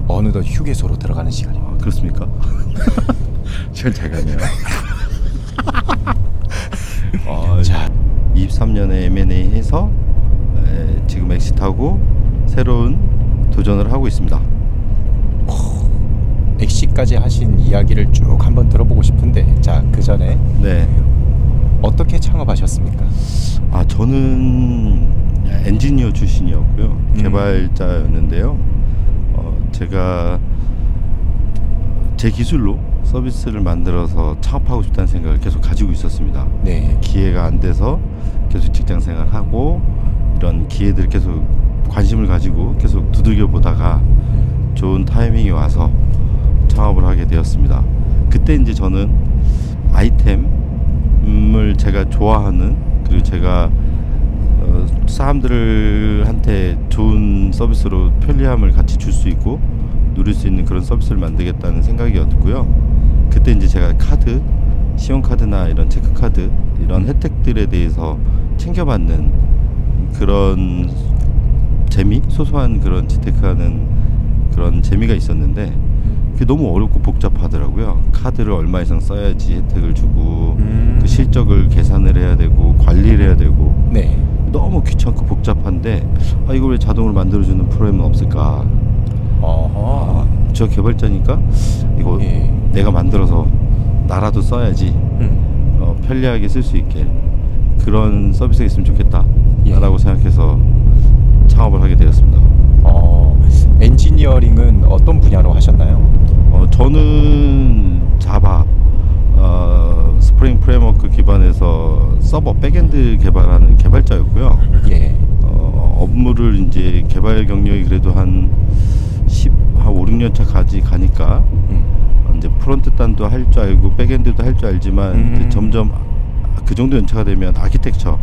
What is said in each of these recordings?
어느덧 휴게소로 들어가는 시간입니다. 그렇습니까? 시간 잘 가네요. 자, 23년에 M&A 해서 지금 엑시트하고 새로운 도전을 하고 있습니다. 엑시까지 하신 이야기를 쭉 한번 들어보고 싶은데, 자, 그 전에 네. 어떻게 창업하셨습니까? 저는 엔지니어 출신이었고요. 개발자였는데요. 제가 제 기술로 서비스를 만들어서 창업하고 싶다는 생각을 계속 가지고 있었습니다. 네. 기회가 안 돼서 계속 직장 생활하고 이런 기회들 계속 관심을 가지고 계속 두들겨 보다가 좋은 타이밍이 와서 창업을 하게 되었습니다. 그때 이제 저는 아이템을 제가 좋아하는, 그리고 제가 사람들한테 좋은 서비스로 편리함을 같이 줄 수 있고 누릴 수 있는 그런 서비스를 만들겠다는 생각이었고요. 그때 이제 제가 카드, 신용카드나 이런 체크카드 이런 혜택들에 대해서 챙겨받는 그런 재미, 소소한 그런 재테크하는 그런 재미가 있었는데 그게 너무 어렵고 복잡하더라고요. 카드를 얼마 이상 써야지 혜택을 주고 그 실적을 계산을 해야 되고 관리를 해야 되고 네. 너무 귀찮고 복잡한데 이걸 왜 자동으로 만들어주는 프로그램은 없을까? 저 개발자니까 이거 내가 만들어서 나라도 써야지 편리하게 쓸 수 있게 그런 서비스가 있으면 좋겠다 라고 생각해서 창업을 하게 되었습니다. 엔지니어링은 어떤 분야로 하셨나요? 저는 자바, 스프링 프레임워크 기반에서 서버 백엔드 개발하는 개발자였고요. 예. 업무를 이제 개발 경력이 그래도 한 5, 6년 차까지 가니까 이제 프론트 단도 할 줄 알고 백엔드도 할 줄 알지만 이제 점점 그 정도 연차가 되면 아키텍처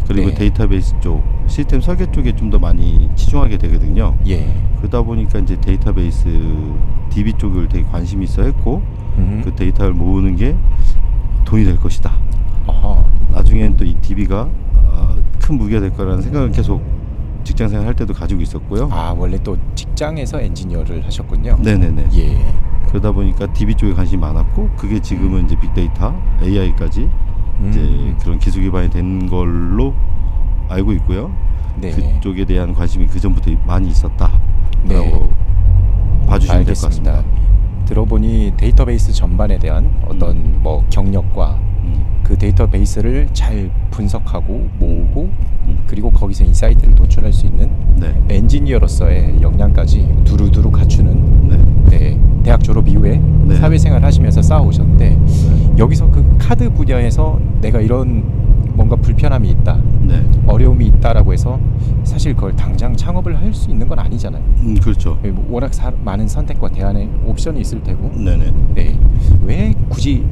그리고 데이터베이스 쪽, 시스템 설계 쪽에 좀 더 많이 치중하게 되거든요. 예. 그러다 보니까 이제 데이터베이스 DB 쪽을 되게 관심이 있어 했고 그 데이터를 모으는 게 돈이 될 것이다. 나중에는 또 이 DB가 큰 무기가 될 거라는 생각을 계속 직장생활 할 때도 가지고 있었고요. 원래 또 직장에서 엔지니어를 하셨군요. 네네네. 예. 그러다 보니까 DB 쪽에 관심이 많았고 그게 지금은 이제 빅데이터, AI까지 이제 그런 기술 기반이 된 걸로 알고 있고요. 네. 그쪽에 대한 관심이 그 전부터 많이 있었다라고 봐주시면 될 것 같습니다. 들어보니 데이터베이스 전반에 대한 어떤 뭐 경력과 그 데이터베이스를 잘 분석하고 모으고 그리고 거기서 인사이트를 도출할 수 있는 엔지니어로서의 역량까지 두루두루 갖추는 대학 졸업 이후에 사회생활 하시면서 쌓아오셨는데 여기서 그 카드 분야에서 내가 이런 뭔가 불편함이 있다, 어려움이 있다라고 해서 사실 그걸 당장 창업을 할 수 있는 건 아니잖아요. 그렇죠. 워낙 많은 선택과 대안의 옵션이 있을 테고. 네네. 네. 왜 굳이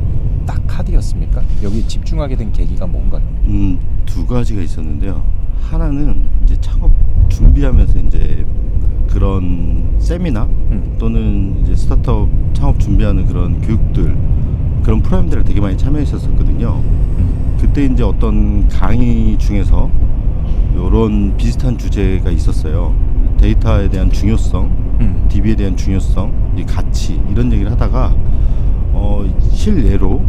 딱 카드였습니까? 여기 집중하게 된 계기가 뭔가요? 두 가지가 있었는데요. 하나는 이제 창업 준비하면서 이제 그런 세미나 또는 이제 스타트업 창업 준비하는 그런 교육들, 그런 프로그램들을 되게 많이 참여했었거든요. 그때 이제 어떤 강의 중에서 이런 비슷한 주제가 있었어요. 데이터에 대한 중요성, DB에 대한 중요성, 이 가치 이런 얘기를 하다가 실례로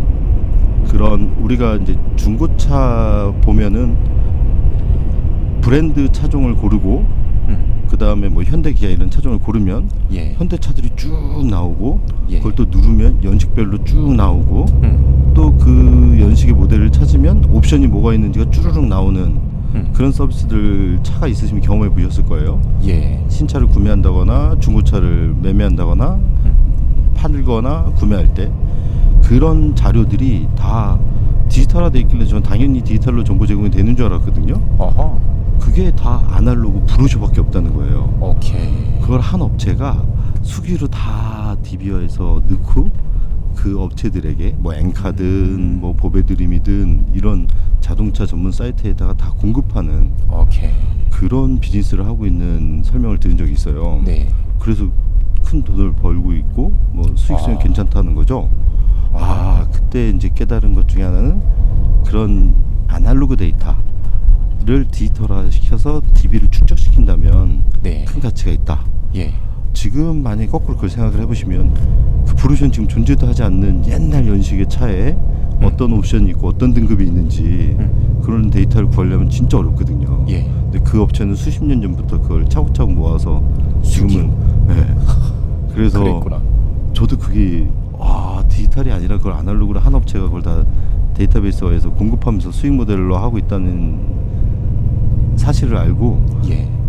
그런 우리가 이제 중고차 보면은 브랜드 차종을 고르고 그 다음에 뭐 현대, 기아 이런 차종을 고르면 현대 차들이 쭉 나오고 그걸 또 누르면 연식별로 쭉 나오고 또 그 연식의 모델을 찾으면 옵션이 뭐가 있는지가 쭈르륵 나오는 그런 서비스들 차가 있으시면 경험해 보셨을 거예요. 신차를 구매한다거나 중고차를 매매한다거나 팔거나 구매할 때 그런 자료들이 다 디지털화되어 있길래 저는 당연히 디지털로 정보 제공이 되는 줄 알았거든요. 그게 다 아날로그 브로셔밖에 없다는 거예요. 그걸 한 업체가 수기로 다 DB화해서 넣고 그 업체들에게 뭐 엔카든 뭐 보배드림이든 이런 자동차 전문 사이트에다가 다 공급하는 그런 비즈니스를 하고 있는 설명을 들은 적이 있어요. 그래서 큰 돈을 벌고 있고 뭐 수익성이 괜찮다는 거죠. 그때 이제 깨달은 것 중에 하나는 그런 아날로그 데이터를 디지털화 시켜서 DB를 축적시킨다면 큰 가치가 있다. 지금 만약에 거꾸로 그걸 생각을 해보시면 그 브루션 지금 존재도 하지 않는 옛날 연식의 차에 어떤 옵션이 있고 어떤 등급이 있는지 그런 데이터를 구하려면 진짜 어렵거든요. 예. 근데 그 업체는 수십 년 전부터 그걸 차곡차곡 모아서 지금은 그래서 그랬구나. 저도 그게 디지털이 아니라 그걸 아날로그로 한 업체가 그걸 다 데이터베이스화해서 공급하면서 수익 모델로 하고 있다는 사실을 알고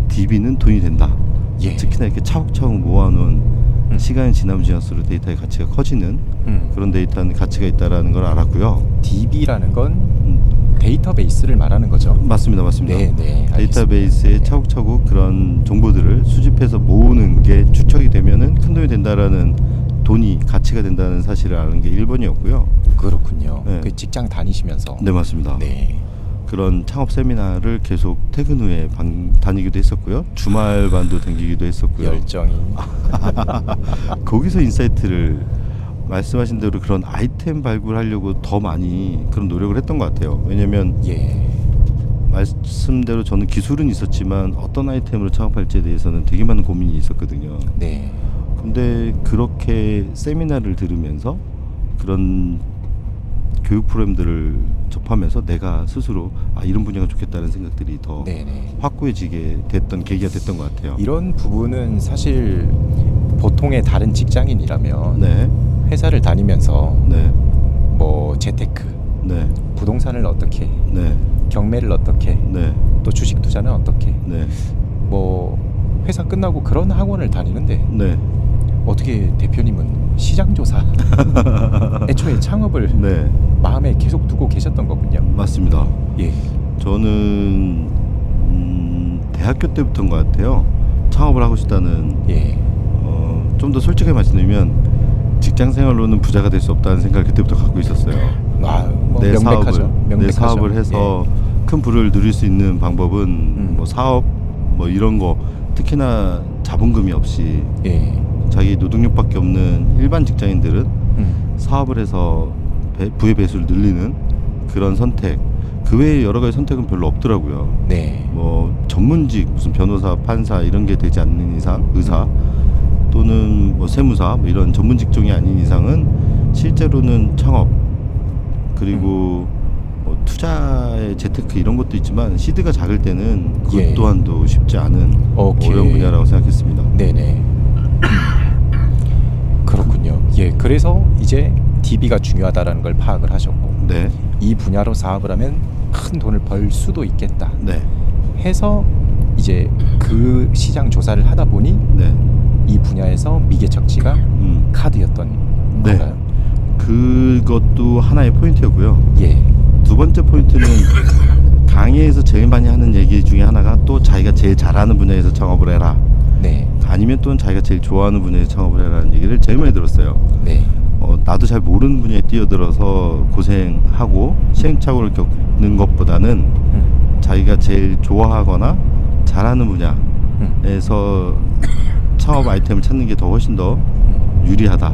DB는 돈이 된다. 특히나 이렇게 차곡차곡 모아놓은 시간이 지나면 지날수록 데이터의 가치가 커지는 그런 데이터는 가치가 있다라는 걸 알았고요. DB라는 건 데이터베이스를 말하는 거죠. 맞습니다. 네, 데이터베이스에 차곡차곡 그런 정보들을 수집해서 모으는 게 축적이 되면은 큰 돈이 된다라는 돈이 가치가 된다는 사실을 아는 게 1번이었고요. 그렇군요. 그 직장 다니시면서. 네, 맞습니다. 그런 창업 세미나를 계속 퇴근 후에 다니기도 했었고요. 주말반도 다니기도 했었고요. 열정이. 거기서 인사이트를 말씀하신 대로 그런 아이템 발굴하려고 더 많이 그런 노력을 했던 것 같아요. 왜냐면 말씀대로 저는 기술은 있었지만 어떤 아이템으로 창업할지에 대해서는 되게 많은 고민이 있었거든요. 근데 그렇게 세미나를 들으면서 그런 교육 프로그램들을 접하면서 내가 스스로 이런 분야가 좋겠다는 생각들이 더 확고해지게 됐던 계기가 됐던 것 같아요. 이런 부분은 사실 보통의 다른 직장인이라면 회사를 다니면서 뭐 재테크, 부동산을 어떻게, 경매를 어떻게, 또 주식 투자는 어떻게, 뭐 회사 끝나고 그런 학원을 다니는데 어떻게 대표님은 시장조사 애초에 창업을 마음에 계속 두고 계셨던 거군요. 맞습니다. 저는 대학교 때부터인 것 같아요. 창업을 하고 싶다는. 좀 더 솔직하게 말씀드리면 직장 생활로는 부자가 될 수 없다는 생각을 그때부터 갖고 있었어요. 내 사업을 해서 큰 부를 누릴 수 있는 방법은 뭐 사업 뭐 이런 거, 특히나 자본금이 없이 자기 노동력밖에 없는 일반 직장인들은 사업을 해서 부의 배수를 늘리는 그런 선택, 그 외에 여러 가지 선택은 별로 없더라고요. 뭐 전문직, 무슨 변호사, 판사 이런 게 되지 않는 이상, 의사 또는 뭐 세무사 뭐 이런 전문 직종이 아닌 이상은 실제로는 창업, 그리고 뭐 투자의 재테크 이런 것도 있지만 시드가 작을 때는 그것 또한도 쉽지 않은 어려운 분야라고 생각했습니다. 그렇군요. 그래서 이제 DB가 중요하다라는 걸 파악을 하셨고 이 분야로 사업을 하면 큰 돈을 벌 수도 있겠다 해서 이제 그 시장 조사를 하다 보니 이 분야에서 미개척지가 카드였던 건가요? 그것도 하나의 포인트였고요. 두 번째 포인트는 강의에서 제일 많이 하는 얘기 중에 하나가 또 자기가 제일 잘하는 분야에서 창업을 해라. 아니면 또는 자기가 제일 좋아하는 분야에서 창업을 해라는 얘기를 제일 많이 들었어요. 나도 잘 모르는 분야에 뛰어들어서 고생하고 시행착오를 겪는 것보다는 자기가 제일 좋아하거나 잘하는 분야에서 창업 아이템을 찾는 게 더 훨씬 더 유리하다.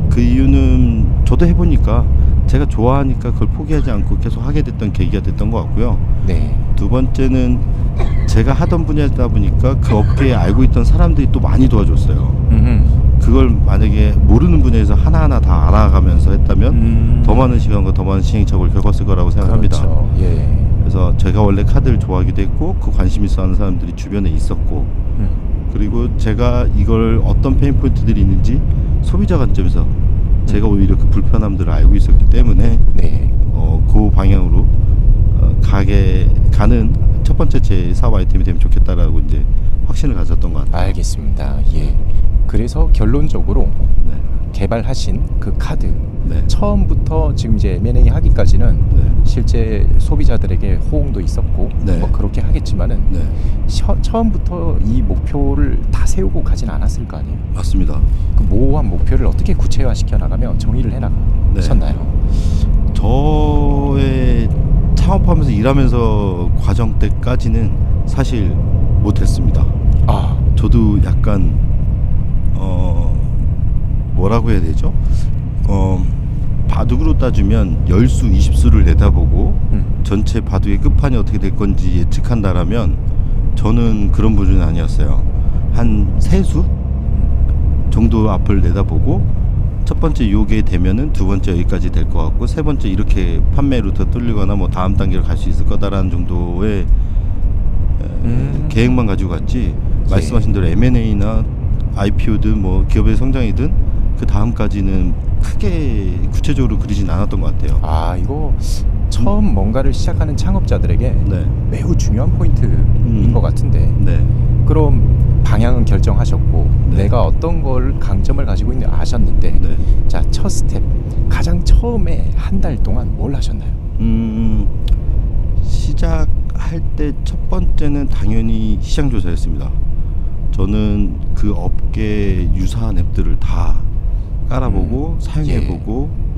그 이유는 저도 해보니까 제가 좋아하니까 그걸 포기하지 않고 계속 하게 됐던 계기가 됐던 것 같고요. 두 번째는 제가 하던 분야다 보니까 그 업계에 알고 있던 사람들이 또 많이 도와줬어요. 그걸 만약에 모르는 분야에서 하나하나 다 알아가면서 했다면 더 많은 시간과 더 많은 시행착오를 겪었을 거라고 생각합니다. 그래서 제가 원래 카드를 좋아하기도 했고 그 관심 있어 하는 사람들이 주변에 있었고 그리고 제가 이걸 어떤 페인 포인트들이 있는지 소비자 관점에서 제가 오히려 그 불편함들을 알고 있었기 때문에 그 방향으로 가는 첫 번째 제 사업 아이템이 되면 좋겠다라고 이제 확신을 가졌던 것 같아요. 알겠습니다. 그래서 결론적으로 개발하신 그 카드 처음부터 지금 이제 M&A 하기까지는 실제 소비자들에게 호응도 있었고 뭐 그렇게 하겠지만은 처음부터 이 목표를 다 세우고 가진 않았을 거 아니에요. 맞습니다. 그 모호한 목표를 어떻게 구체화시켜 나가며 정의를 해나가셨나요? 저의 창업하면서 일하면서 과정 때까지는 사실 못했습니다. 저도 약간 뭐라고 해야 되죠? 바둑으로 따지면 10수, 20수를 내다보고 전체 바둑의 끝판이 어떻게 될 건지 예측한다라면 저는 그런 부류는 아니었어요. 한 3수? 정도 앞을 내다보고 첫 번째 요게 되면은 두 번째 여기까지 될 것 같고 세 번째 이렇게 판매 루트가 뚫리거나 뭐 다음 단계로 갈 수 있을 거다라는 정도의 계획만 가지고 갔지 말씀하신 대로 M&A나 IPO든 뭐 기업의 성장이든 그 다음까지는 크게 구체적으로 그리진 않았던 것 같아요. 아 이거 처음 뭔가를 시작하는 창업자들에게 네. 매우 중요한 포인트인 것 같은데 네. 그럼 방향은 결정하셨고 네. 내가 어떤 걸 강점을 가지고 있는지 아셨는데 네. 자, 첫 스텝 가장 처음에 한 달 동안 뭘 하셨나요? 시작할 때 첫 번째는 당연히 시장 조사였습니다. 저는 그 업계 유사한 앱들을 다 깔아보고 사용해보고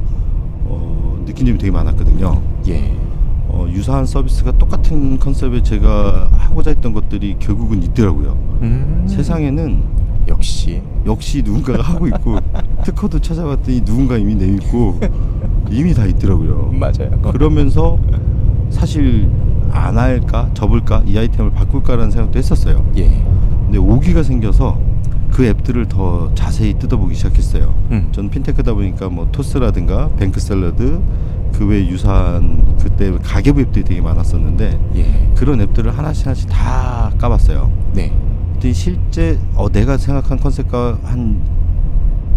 느낀 점이 되게 많았거든요. 예. 유사한 서비스가 똑같은 컨셉에 제가 하고자 했던 것들이 결국은 있더라고요. 세상에는 역시 누군가가 하고 있고 특허도 찾아봤더니 누군가 이미 내있고 이미 다 있더라고요. 맞아요. 그러면서 사실 안 할까 접을까 이 아이템을 바꿀까라는 생각도 했었어요. 예. 근데 오기가 생겨서 그 앱들을 더 자세히 뜯어보기 시작했어요. 저는 핀테크다 보니까 뭐 토스라든가 뱅크샐러드 그 외 유사한 그때 가계부 앱들이 되게 많았었는데 예. 그런 앱들을 하나씩 다 까봤어요. 네. 근데 실제 내가 생각한 컨셉과 한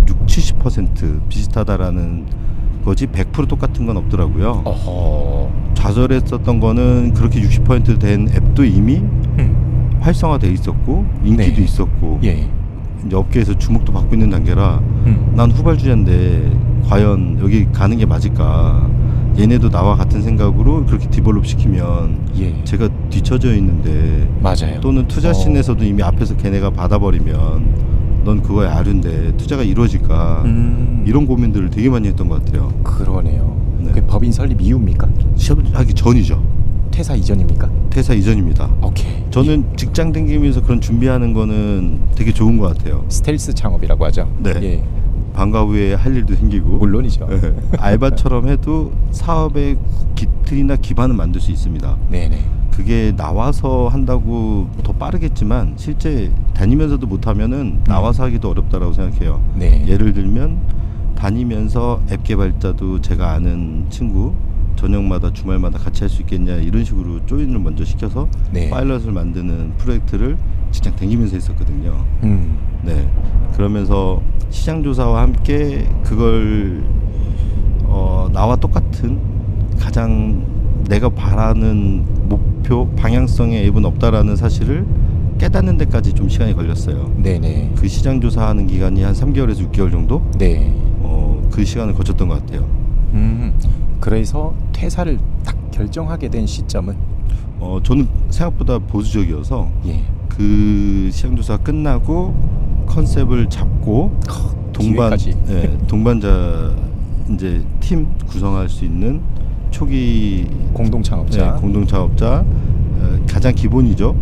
60-70% 비슷하다라는 거지 100% 똑같은 건 없더라고요. 좌절했었던 거는 그렇게 60% 된 앱도 이미 활성화돼 있었고 인기도 네. 있었고 예. 이제 업계에서 주목도 받고 있는 단계라 난 후발주자인데 과연 여기 가는 게 맞을까? 얘네도 나와 같은 생각으로 그렇게 디벨롭 시키면 예. 제가 뒤처져 있는데 맞아요. 또는 투자신에서도 이미 앞에서 걔네가 받아버리면 넌 그거에 아류인데 투자가 이루어질까? 이런 고민들을 되게 많이 했던 것 같아요. 그러네요. 네. 그게 법인 설립 이후입니까? 시작하기 전이죠. 퇴사 이전입니까? 퇴사 이전입니다. 오케이. 저는 직장 다니면서 그런 준비하는 거는 되게 좋은 것 같아요. 스텔스 창업이라고 하죠. 네. 예. 방과 후에 할 일도 생기고 물론이죠. 네. 알바처럼 해도 사업의 기틀이나 기반을 만들 수 있습니다. 네네. 그게 나와서 한다고 더 빠르겠지만 실제 다니면서도 못하면은 나와서 하기도 어렵다라고 생각해요. 네. 예를 들면 다니면서 앱 개발자도 제가 아는 친구 저녁마다 주말마다 같이 할 수 있겠냐 이런 식으로 조인을 먼저 시켜서 네. 파일럿을 만드는 프로젝트를 직장 다니면서 했었거든요. 네. 그러면서 시장 조사와 함께 그걸 나와 똑같은 가장 내가 바라는 목표 방향성의 앱은 없다라는 사실을 깨닫는 데까지 좀 시간이 걸렸어요. 네네. 그 시장 조사하는 기간이 한 3개월에서 6개월 정도? 네. 그 시간을 거쳤던 것 같아요. 그래서 퇴사를 딱 결정하게 된 시점은? 저는 생각보다 보수적이어서 예. 그 시장 조사 끝나고 컨셉을 잡고 동반자 이제 팀 구성할 수 있는 초기 공동 창업자. 공동 창업자 가장 기본이죠.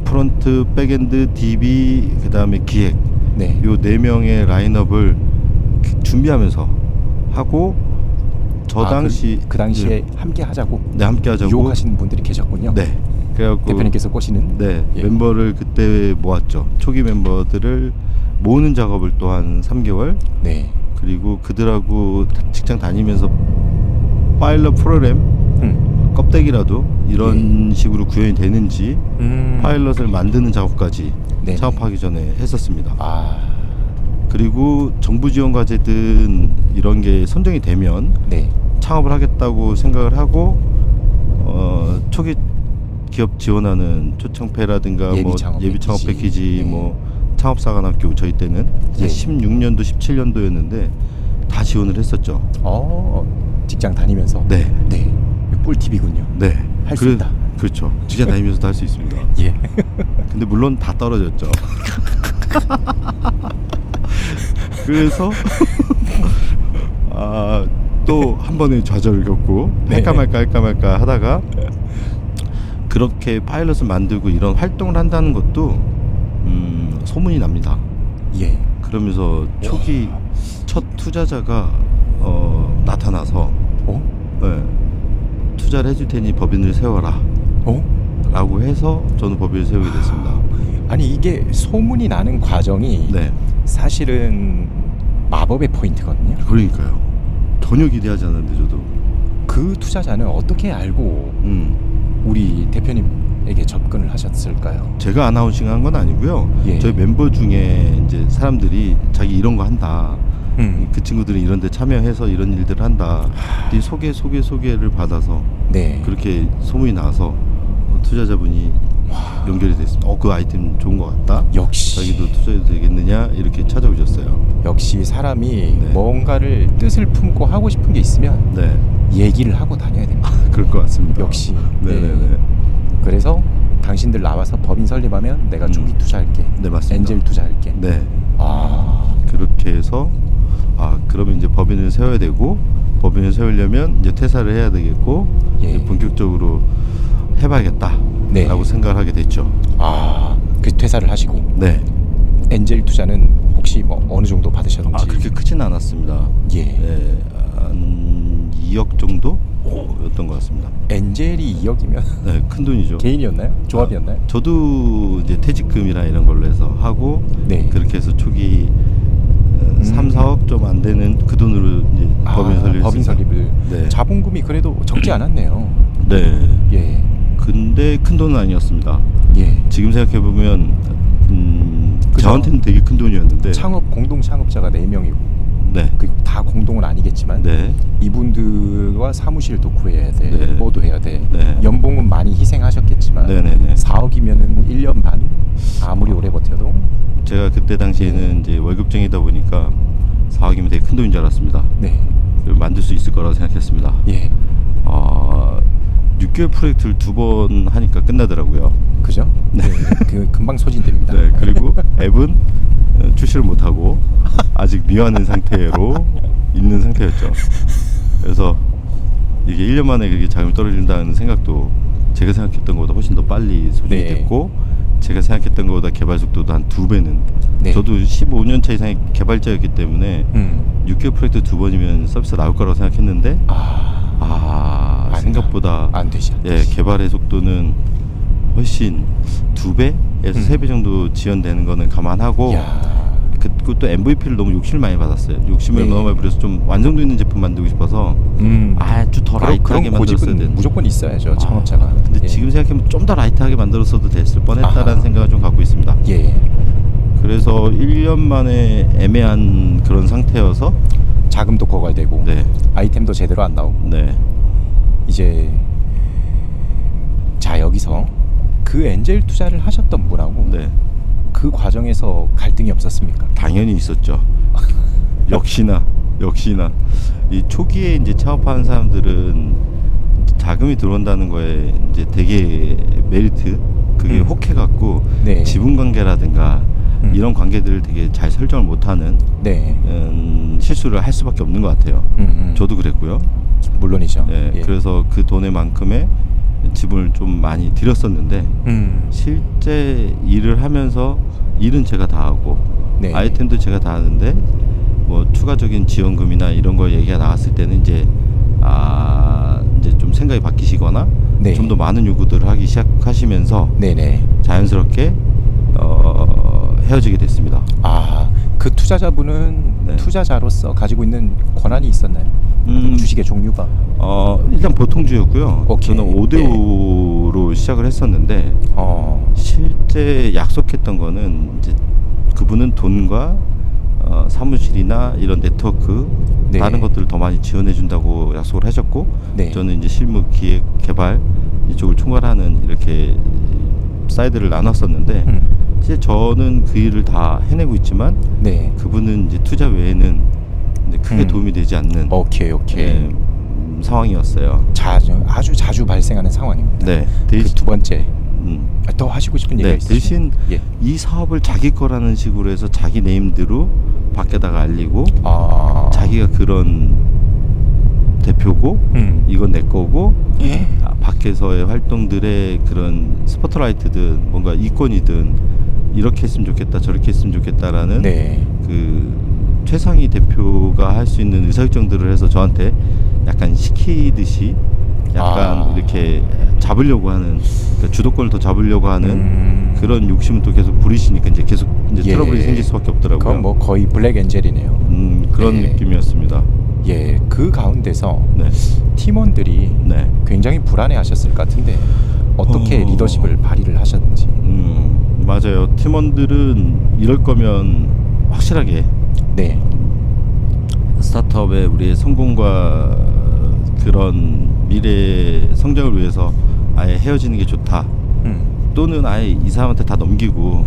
프론트, 백엔드, DB 그다음에 기획. 네. 요 4명의 라인업을 준비하면서 하고 저 당시 그 당시에 함께 하자고. 네, 함께 하자고 유혹하시는 분들이 계셨군요. 네. 그래갖고 대표님께서 꼬시는. 네. 예. 멤버를 그때 모았죠. 초기 멤버들을 모으는 작업을 또 한 3개월. 네. 그리고 그들하고 직장 다니면서 파일럿 프로그램 껍데기라도 이런 식으로 구현이 되는지 파일럿을 만드는 작업까지 네네. 창업하기 전에 했었습니다. 아. 그리고 정부 지원 과제든 이런 게 선정이 되면 네. 창업을 하겠다고 생각을 하고 초기 기업 지원하는 초청패라든가 예비 뭐 창업 예비 창업 패키지 네. 뭐 창업사관학교 저희 때는 예. 16년도 17년도였는데 다 지원을 했었죠. 직장 다니면서. 네. 네. 꿀팁이군요. 네. 할 수 있다. 그렇죠. 직장 다니면서도 할 수 있습니다. 예. 근데 물론 다 떨어졌죠. 그래서 또 한 번의 좌절을 겪고 네. 할까 말까 하다가 그렇게 파일럿을 만들고 이런 활동을 한다는 것도 소문이 납니다. 예. 그러면서 초기 첫 투자자가 나타나서 네, 투자를 해줄 테니 법인을 세워라 라고 해서 저는 법인을 세우게 됐습니다. 아니 이게 소문이 나는 과정이 네. 사실은 마법의 포인트거든요. 그러니까요. 전혀 기대하지 않았는데 저도. 그 투자자는 어떻게 알고 우리 대표님에게 접근을 하셨을까요? 제가 아나운싱한 건 아니고요. 예. 저희 멤버 중에 이제 사람들이 자기 이런 거 한다. 그 친구들이 이런 데 참여해서 이런 일들을 한다. 소개를 받아서 네. 그렇게 소문이 나서 투자자분이 연결이 됐습니다. 그 아이템 좋은 것 같다. 역시 자기도 투자해도 되겠느냐 이렇게 찾아오셨어요. 역시 사람이 네. 뭔가를 뜻을 품고 하고 싶은 게 있으면 네. 얘기를 하고 다녀야 됩니다. 그럴 것 같습니다. 역시. 네네네. 네. 그래서 당신들 나와서 법인 설립하면 내가 초기 투자할게. 네, 맞습니다. 엔젤 투자할게. 네. 아, 그렇게 해서 그러면 이제 법인을 세워야 되고, 법인을 세우려면 이제 퇴사를 해야 되겠고, 예. 이제 본격적으로 해봐야겠다라고 네. 생각을 하게 됐죠. 그 퇴사를 하시고. 네. 엔젤 투자는 혹시 뭐 어느 정도 받으셨는지? 그렇게 크진 않았습니다. 예. 네, 한 2억 정도였던 것 같습니다. 엔젤이 2억이면 네, 큰 돈이죠. 개인이었나요? 조합이었나요? 저도 이제 퇴직금이나 이런 걸로 해서 하고, 네. 그렇게 해서 초기 3, 4억 좀 안 되는 그 돈으로 이제 법인 설립을. 네. 자본금이 그래도 적지 않았네요. 네. 예. 근데 큰 돈은 아니었습니다. 예. 지금 생각해 보면 그죠? 저한테는 되게 큰 돈이었는데. 공동 창업자가 4명이고. 네. 다 공동은 아니겠지만. 네. 이분들과 사무실도 구해야 돼. 네. 뭐도 해야 돼. 네. 연봉은 많이 희생하셨겠지만. 네네네. 4억이면은 1년 반 아무리 오래 버텨도. 제가 그때 당시에는 이제 월급쟁이다 보니까 4억이면 되게 큰 돈인 줄 알았습니다. 네. 만들 수 있을 거라고 생각했습니다. 예. 6개월 프로젝트를 2번 하니까 끝나더라고요. 그죠? 네. 그 금방 소진됩니다. 네. 그리고 앱은 출시를 못하고 아직 미완인 상태로 있는 상태였죠. 그래서 이게 1년 만에 그렇게 자금이 떨어진다는 생각도 제가 생각했던 것보다 훨씬 더 빨리 소진이 네. 됐고, 제가 생각했던 것보다 개발 속도도 한 2배는. 네. 저도 15년 차 이상의 개발자였기 때문에 6개월 프로젝트 2번이면 서비스가 나올 거라고 생각했는데 생각보다 안 되지. 예, 개발의 속도는 훨씬 2배에서 3배 정도 지연되는 거는 감안하고, 그것도 MVP를 너무 욕심을 많이 받았어요. 욕심을 네. 너무 많이 부려서 좀 완성도 있는 제품 만들고 싶어서 아주 더 라이트하게 만들었어야 되는데. 무조건 있어야죠, 창업자가. 근데 예. 지금 생각하면 좀 더 라이트하게 만들었어도 됐을 뻔했다라는 생각을 좀 갖고 있습니다. 예. 그래서 1년 만에 애매한 그런 상태여서 자금도 고갈되고. 네. 아이템도 제대로 안 나오고. 네. 이제 자, 여기서 그 엔젤 투자를 하셨던 분하고 네. 그 과정에서 갈등이 없었습니까? 당연히 있었죠. 역시나 이 초기에 이제 창업하는 사람들은 자금이 들어온다는 거에 이제 되게 메리트, 그게 혹해갖고 네. 지분 관계라든가 이런 관계들을 되게 잘 설정을 못하는 네. 실수를 할 수밖에 없는 것 같아요. 저도 그랬고요. 물론이죠. 네, 예. 그래서 그 돈의 만큼의 지분을 좀 많이 들였었는데 실제 일을 하면서 일은 제가 다 하고 네. 아이템도 제가 다 하는데 뭐 추가적인 지원금이나 이런 거 얘기가 나왔을 때는 이제 이제 좀 생각이 바뀌시거나 네. 좀 더 많은 요구들을 하기 시작하시면서 네네. 자연스럽게 헤어지게 됐습니다. 그 투자자분은 네. 투자자로서 가지고 있는 권한이 있었나요? 주식의 종류가? 일단 보통주였고요. 오케이. 저는 5대5로 시작을 했었는데 실제 약속했던 거는 이제 그분은 돈과 사무실이나 이런 네트워크 네. 다른 것들을 더 많이 지원해 준다고 약속을 하셨고, 네. 저는 이제 실무 기획 개발 이쪽을 총괄하는 이렇게 사이드를 나눴었는데 실제 저는 그 일을 다 해내고 있지만 네. 그분은 이제 투자 외에는 이제 크게 도움이 되지 않는 오케이. 상황이었어요. 아주 자주 발생하는 상황입니다. 네. 그 두 번째 더 하시고 싶은 얘기가 있으시죠? 대신 이 사업을 자기 거라는 식으로 해서 자기 네임드로 밖에다가 알리고 자기가 그런 대표고 이건 내 거고 밖에서의 활동들의 그런 스포트라이트든 뭔가 이권이든 이렇게 했으면 좋겠다 저렇게 했으면 좋겠다라는 네. 그 최상위 대표가 할 수 있는 의사결정들을 해서 저한테 약간 시키듯이 약간 이렇게 잡으려고 하는, 그러니까 주도권을 더 잡으려고 하는 그런 욕심은 또 계속 부리시니까 이제 계속 이제 트러블이 생길 수밖에 없더라고요. 그건 뭐 거의 블랙 엔젤이네요. 그런 느낌이었습니다. 예, 그 가운데서 팀원들이 굉장히 불안해하셨을 것 같은데 어떻게 리더십을 발휘를 하셨는지. 맞아요. 팀원들은 이럴 거면 확실하게 스타트업의 우리의 성공과 그런 미래 성장을 위해서 아예 헤어지는 게 좋다. 또는 아예 이 사람한테 다 넘기고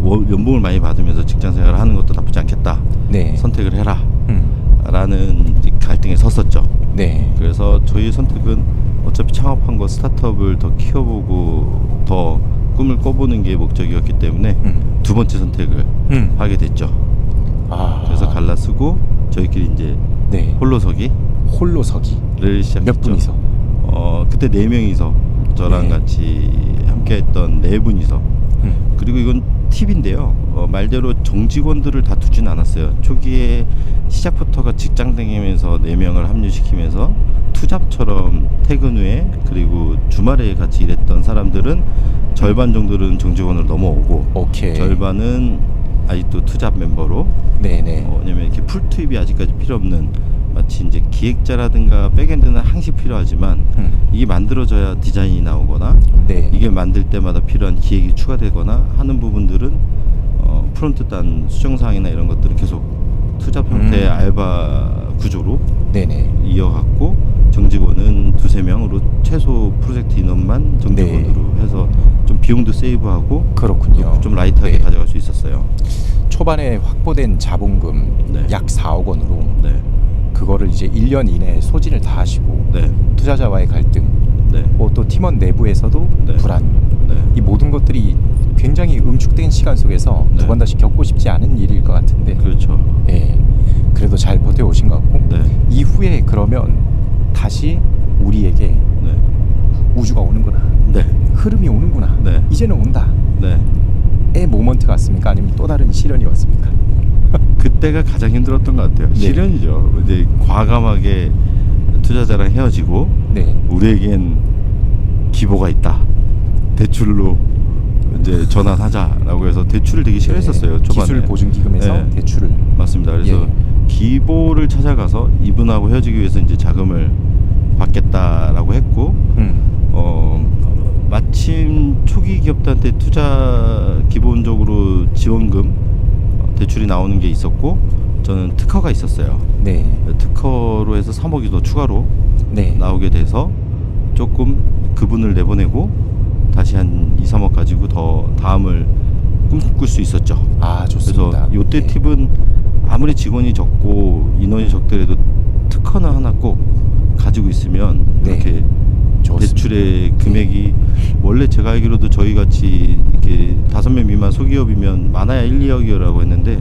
연봉을 많이 받으면서 직장생활을 하는 것도 나쁘지 않겠다. 선택을 해라. 라는 갈등에 섰었죠. 그래서 저희의 선택은 어차피 창업한 거 스타트업을 더 키워보고 더 꿈을 꿔보는 게 목적이었기 때문에 두 번째 선택을 하게 됐죠. 그래서 갈라쓰고 저희끼리 이제 홀로서기를 시작했죠. 몇 분이서? 그때 4명이서 저랑 같이 함께했던 4분이서 그리고 이건 팁인데요. 말대로 정직원들을 다 두진 않았어요. 초기에 시작부터가 직장 다니면서 4명을 합류시키면서 투잡처럼 퇴근 후에 그리고 주말에 같이 일했던 사람들은 절반 정도는 정직원으로 넘어오고 절반은 아직도 투잡 멤버로 왜냐면 이렇게 풀 투입이 아직까지 필요 없는, 마치 이제 기획자라든가 백엔드는 항시 필요하지만 이게 만들어져야 디자인이 나오거나 이게 만들 때마다 필요한 기획이 추가되거나 하는 부분들은 프론트 단 수정사항이나 이런 것들은 계속 투잡 형태의 알바 구조로 이어갔고 정직원은 2-3명으로 최소 프로젝트 인원만 정직원으로 해서 좀 비용도 세이브하고 그렇군요. 좀 라이트하게 가져갈 수 있었어요. 초반에 확보된 자본금 약 4억 원으로 그거를 이제 1년 이내에 소진을 다 하시고 투자자와의 갈등, 또 팀원 내부에서도 불안, 이 모든 것들이 굉장히 응축된 시간 속에서 두 번 다시 겪고 싶지 않은 일일 것 같은데 그렇죠. 그래도 잘 버텨오신 것 같고 이후에 그러면 다시 우리에게 우주가 오는구나, 흐름이 오는구나, 이제는 온다 의 모먼트 같습니까? 아니면 또 다른 시련이 왔습니까? 그때가 가장 힘들었던 것 같아요. 시련이죠. 이제 과감하게 투자자랑 헤어지고 우리에겐 기보가 있다. 대출로 이제 전환하자라고 해서 대출을 되게 싫어했었어요. 초반에. 기술 보증 기금에서 대출을. 맞습니다. 그래서 기보를 찾아가서 이분하고 헤어지기 위해서 이제 자금을 받겠다라고 했고 마침 초기 기업들한테 투자 기본적으로 지원금 대출이 나오는 게 있었고 저는 특허가 있었어요. 특허로 해서 3억이 더 추가로 나오게 돼서 조금 그분을 내보내고 다시 한 2-3억 가지고 더 다음을 꿈꿀 수 있었죠. 좋습니다. 그래서 요때 팁은 아무리 직원이 적고 인원이 적더라도 특허는 하나 꼭 가지고 있으면 이렇게 대출의 금액이 원래 제가 알기로도 저희 같이 이렇게 5명 미만 소기업이면 많아야 1-2억이라고 했는데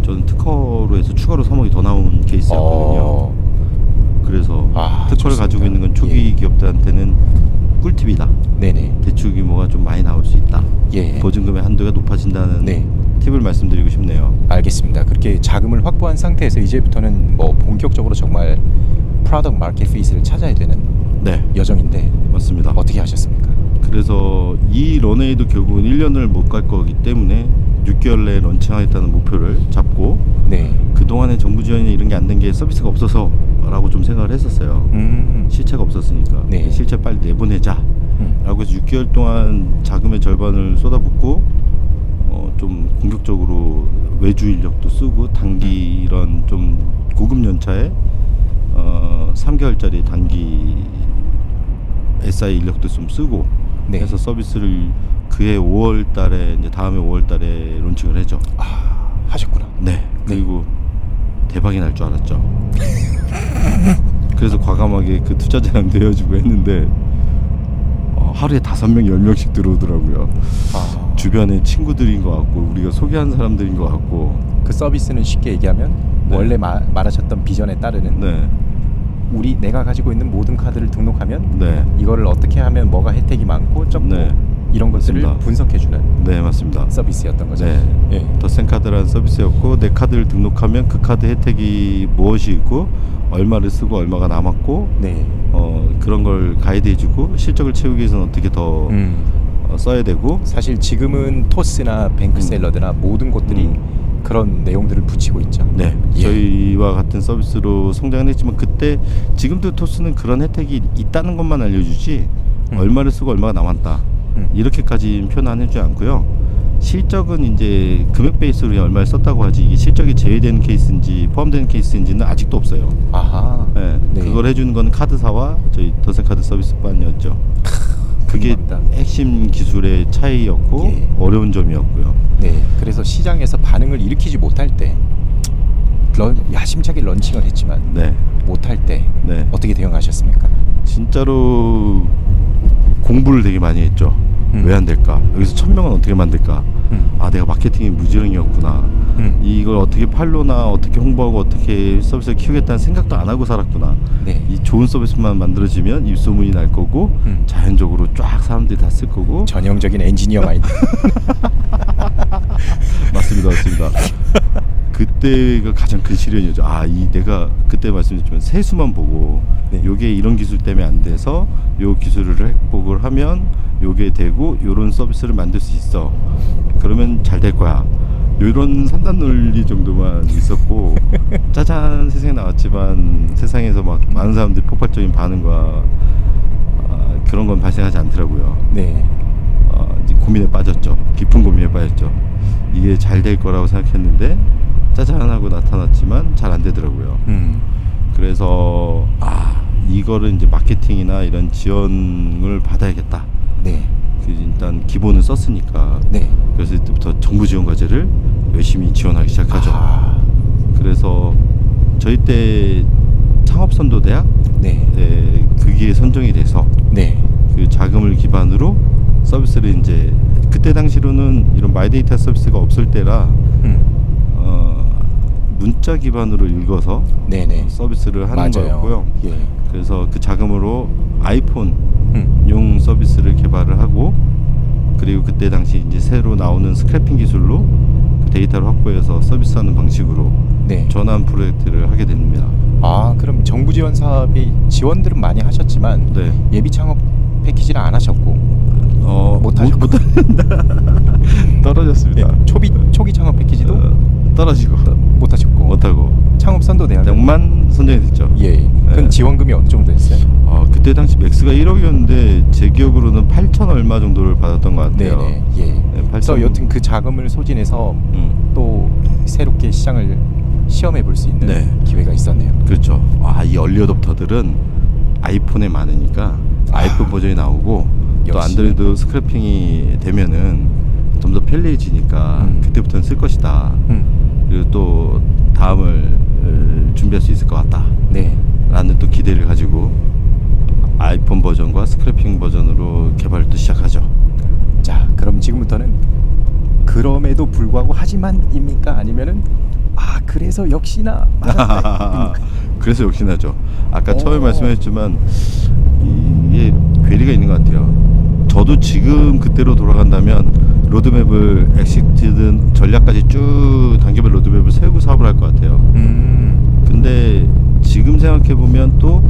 저는 특허로 해서 추가로 3억이 더 나온 케이스였거든요. 그래서 특허를 좋습니다. 가지고 있는 건 초기 기업들한테는 꿀팁이다. 대출 규모가 좀 많이 나올 수 있다. 보증금의 한도가 높아진다는 팁을 말씀드리고 싶네요. 알겠습니다. 그렇게 자금을 확보한 상태에서 이제부터는 뭐 본격적으로 정말 프로덕트 마켓 핏을 찾아야 되는 여정인데 맞습니다. 어떻게 하셨습니까? 그래서 이 런웨이도 결국은 1년을 못 갈 거기 때문에 6개월 내에 런칭하겠다는 목표를 잡고 그동안에 정부 지원이 이런 게 안 된 게 서비스가 없어서 라고 좀 생각을 했었어요. 실체가 없었으니까 실체 빨리 내보내자 라고 해서 6개월 동안 자금의 절반을 쏟아붓고 좀 공격적으로 외주 인력도 쓰고 단기 이런 좀 고급 연차에 3개월짜리 단기 SI 인력도 좀 쓰고 해서 서비스를 그해 5월 달에 이제 다음에 5월 달에 론칭을 했죠. 하셨구나. 그리고 대박이 날 줄 알았죠. 그래서 과감하게 그 투자자랑 헤어지고 했는데 하루에 5명 10명씩 들어오더라고요. 주변에 친구들인 것 같고 우리가 소개한 사람들인 것 같고. 그 서비스는 쉽게 얘기하면 원래 말하셨던 비전에 따르는 내가 가지고 있는 모든 카드를 등록하면 이거를 어떻게 하면 뭐가 혜택이 많고 적고 이런 것들을 맞습니다. 분석해주는 네, 맞습니다. 서비스였던 거죠. 네, 예. 더센카드라는 서비스였고 내 카드를 등록하면 그 카드 혜택이 무엇이 있고 얼마를 쓰고 얼마가 남았고 네. 그런 걸 가이드해주고 실적을 채우기 위해서는 어떻게 더 써야 되고 사실 지금은 토스나 뱅크샐러드나 모든 곳들이 그런 내용들을 붙이고 있죠. 네, 예. 저희와 같은 서비스로 성장했지만 그때 지금도 토스는 그런 혜택이 있다는 것만 알려주지 얼마를 쓰고 얼마가 남았다 이렇게까지 표현 안 해주지 않고요. 실적은 이제 금액 베이스로 얼마를 썼다고 하지 이게 실적이 제외되는 케이스인지 포함되는 케이스인지는 아직도 없어요. 아하. 네, 네. 그걸 해주는 건 카드사와 저희 더센카드 서비스반이었죠. 그게 핵심 기술의 차이였고 예. 어려운 점이었고요. 네, 그래서 시장에서 반응을 일으키지 못할 때 야심차게 런칭을 했지만 네. 못할 때 네. 어떻게 대응하셨습니까? 진짜로 공부를 되게 많이 했죠. 왜 안 될까? 여기서 1000명은 어떻게 만들까? 아, 내가 마케팅이 무지렁이었구나. 이걸 어떻게 팔로나 어떻게 홍보하고 어떻게 서비스를 키우겠다는 생각도 안 하고 살았구나. 네. 이 좋은 서비스만 만들어지면 입소문이 날 거고 자연적으로 쫙 사람들이 다 쓸 거고. 전형적인 엔지니어 마인드. 맞습니다, 맞습니다. 그때가 가장 큰 시련이었죠. 아, 내가 그때 말씀드렸지만 세수만 보고 네. 요게 이런 기술 때문에 안 돼서 요 기술을 획복을 하면 요게 되고 요런 서비스를 만들 수 있어. 그러면 잘 될 거야. 요런 산단 논리 정도만 있었고 짜잔 세상에 나왔지만 세상에서 막 많은 사람들이 폭발적인 반응과 그런 건 발생하지 않더라고요. 네. 이제 고민에 빠졌죠. 깊은 고민에 빠졌죠. 이게 잘 될 거라고 생각했는데 짜잔 하고 나타났지만 잘 안 되더라고요. 그래서 이거를 이제 마케팅이나 이런 지원을 받아야겠다. 네. 일단 기본을 썼으니까. 네. 그래서 이때부터 정부 지원 과제를 열심히 지원하기 시작하죠. 그래서 저희 때 창업선도대학 네. 그게 선정이 돼서 네. 그 자금을 기반으로 서비스를 이제 그때 당시로는 이런 마이데이터 서비스가 없을 때라 문자 기반으로 읽어서 네네. 서비스를 하는 맞아요. 거였고요. 예. 그래서 그 자금으로 아이폰용 서비스를 개발을 하고 그리고 그때 당시 이제 새로 나오는 스크래핑 기술로 그 데이터를 확보해서 서비스하는 방식으로 네. 전환 프로젝트를 하게 됩니다. 아, 그럼 정부 지원 사업이 지원들은 많이 하셨지만 네. 예비 창업 패키지를 안 하셨고 못 하셨고 떨어졌습니다. 예. 초기 창업 패키지도 떨어지고 못 하셨고 못하고 창업 선도대학만 선정이 됐죠. 예. 그럼 지원금이 어느 정도 됐어요? 그때 당시 맥스가 1억이었는데 제 기억으로는 8천 얼마 정도를 받았던 것 같아요. 네네. 예. 네, 그래서 여튼 그 자금을 소진해서 또 새롭게 시장을 시험해 볼 수 있는 네. 기회가 있었네요. 그렇죠. 이 얼리 어댑터들은 아이폰에 많으니까 아이폰 버전이 나오고 또 역시. 안드로이드 스크래핑이 되면은 좀 더 편리해지니까 그때부터는 쓸 것이다. 그리고 또 다음을 준비할 수 있을 것 같다. 네. 라는 또 기대를 가지고 아이폰 버전과 스크래핑 버전으로 개발을 또 시작하죠. 자, 그럼 지금부터는 그럼에도 불구하고 하지만입니까? 아니면은 그래서 역시나 맞았다. 그래서 역시나죠. 아까 처음에 말씀하셨지만 이게 괴리가 있는 것 같아요. 저도 지금 그때로 돌아간다면 로드맵을 엑시트든 전략까지 쭉 단계별 로드맵을 세우고 사업을 할 것 같아요. 근데 지금 생각해보면 또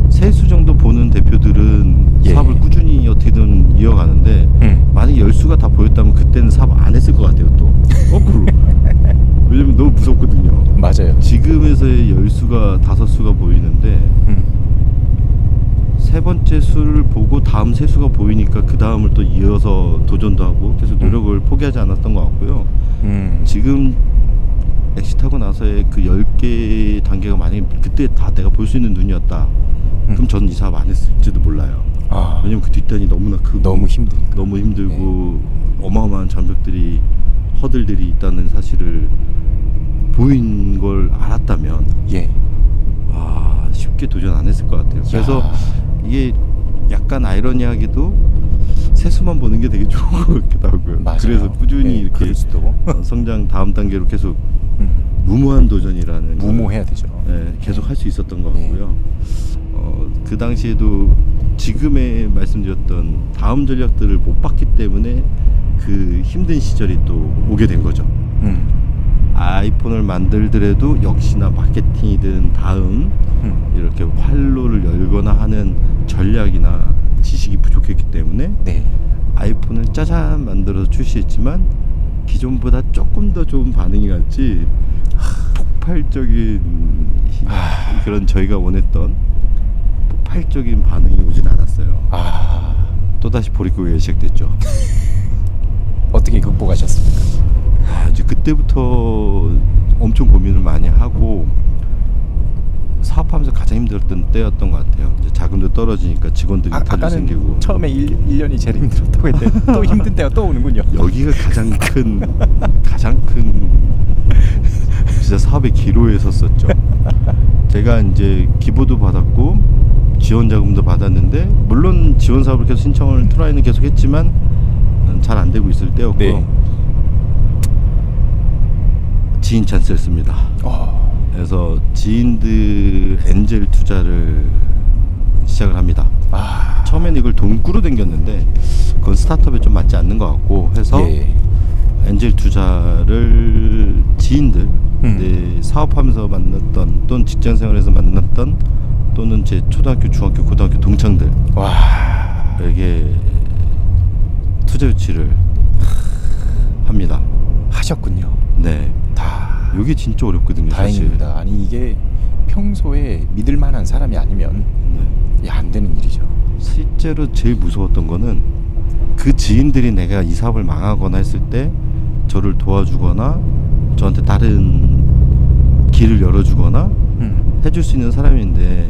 세수 정도 보는 대표들은 사업을 꾸준히 어떻게든 이어가는데 만약에 10수가 다 보였다면 그때는 사업 안 했을 것 같아요. 또 거꾸로. 왜냐면 너무 무섭거든요. 맞아요. 지금에서의 10수가 5수가 보이는데 세 번째 수를 보고 다음 세 수가 보이니까 그 다음을 또 이어서 도전도 하고 계속 노력을 포기하지 않았던 것 같고요. 지금 엑시트하고 나서의 그 10개 단계가 만약에 그때 다 내가 볼 수 있는 눈이었다. 그럼 저는 이 사업 안 했을지도 몰라요. 왜냐면 그 뒷단이 너무나 크고 너무 힘드니까. 너무 힘들고 어마어마한 장벽들이 허들들이 있다는 사실을 보인 걸 알았다면 쉽게 도전 안 했을 것 같아요. 그래서 이게 약간 아이러니하게도 세수만 보는 게 되게 좋은 것 같기도 하고요. 맞아요. 그래서 꾸준히 이렇게 성장 다음 단계로 계속 무모한 도전이라는 무모해야 되죠. 계속 할 수 있었던 것 같고요. 그 당시에도 지금의 말씀드렸던 다음 전략들을 못 봤기 때문에 그 힘든 시절이 또 오게 된 거죠. 아이폰을 만들더라도 역시나 마케팅이든 다음 이렇게 활로를 열거나 하는 전략이나 지식이 부족했기 때문에 네. 아이폰을 짜잔 만들어서 출시했지만 기존보다 조금 더 좋은 반응이 갔지 폭발적인 그런 저희가 원했던 폭발적인 반응이 오진 않았어요. 또다시 보릿고개가 시작됐죠. 어떻게 극복하셨습니까? 이제 그때부터 엄청 고민을 많이 하고 사업하면서 가장 힘들었던 때였던 것 같아요. 이제 자금도 떨어지니까 직원들이 다들 생기고. 처음에 1년이 제일 힘들었다고 했는데 또 힘든 때가 또 오는군요. 여기가 가장 큰 진짜 사업의 기로에 섰었죠. 제가 이제 기부도 받았고 지원 자금도 받았는데 물론 지원 사업을 계속 신청을 트라이는 계속 했지만 잘 안 되고 있을 때였고 네. 지인 찬스였습니다. 그래서 지인들 엔젤 투자를 시작을 합니다. 처음에는 이걸 돈꾸로 댕겼는데 그건 스타트업에 좀 맞지 않는 것 같고 해서 예. 엔젤 투자를 지인들 내 사업하면서 만났던 또는 직장생활에서 만났던 또는 제 초등학교, 중학교, 고등학교 동창들에게 투자 유치를 합니다. 하셨군요. 네. 이게 진짜 어렵거든요. 다행입니다. 사실. 아니 이게 평소에 믿을 만한 사람이 아니면 네. 안 되는 일이죠. 실제로 제일 무서웠던 거는 그 지인들이 내가 이 사업을 망하거나 했을 때 저를 도와주거나 저한테 다른 길을 열어주거나 해줄 수 있는 사람인데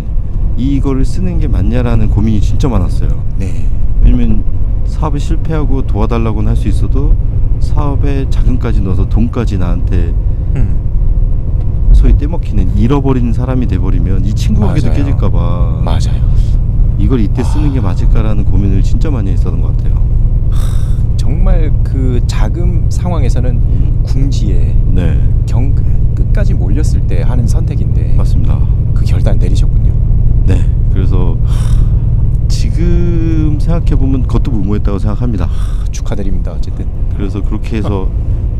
이거를 쓰는 게 맞냐라는 고민이 진짜 많았어요. 네. 왜냐면 사업에 실패하고 도와달라고는 할 수 있어도 사업에 자금까지 넣어서 돈까지 나한테 소위 떼먹히는 잃어버린 사람이 돼버리면 이 친구 관계도 깨질까봐 맞아요. 이걸 이때 쓰는 게 맞을까라는 고민을 진짜 많이 했었던 것 같아요. 정말 그 자금 상황에서는 궁지에 네. 끝까지 몰렸을 때 하는 선택인데 맞습니다. 그 결단 내리셨군요. 네. 그래서 지금 생각해보면 그것도 무모했다고 생각합니다. 축하드립니다. 어쨌든 그래서 그렇게 해서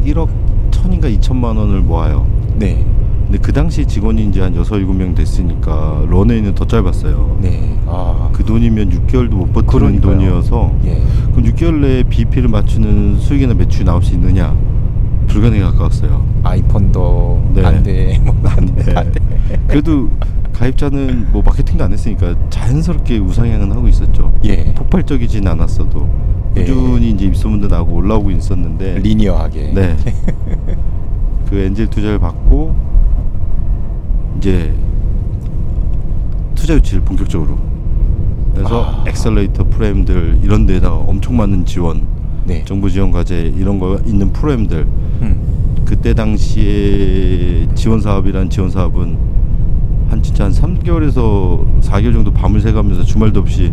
1억 1000인가 2천만 원을 모아요. 네. 근데 그 당시 직원이 이제 한 6, 7명 됐으니까 런웨이는 더 짧았어요. 네. 그 돈이면 6개월도 못 버티는 그러니까요. 돈이어서 예. 그럼 6개월 내에 BP를 맞추는 수익이나 매출이 나올 수 있느냐? 불가능에 가까웠어요. 아이폰도 네. 안 돼. 안 돼. 그래도 가입자는 뭐 마케팅도 안 했으니까 자연스럽게 우상향은 하고 있었죠. 예. 폭발적이진 않았어도 꾸준히 이제 입소문도 나고 올라오고 있었는데 리니어하게. 네. 그 엔젤 투자를 받고 이제 투자 유치를 본격적으로 그래서 엑셀레이터 프로그램들 이런 데다가 엄청 많은 지원 네. 정부 지원 과제 이런 거 있는 프로그램들 그때 당시에 지원 사업이란 지원 사업은 한 진짜 한 3개월에서 4개월 정도 밤을 새가면서 주말도 없이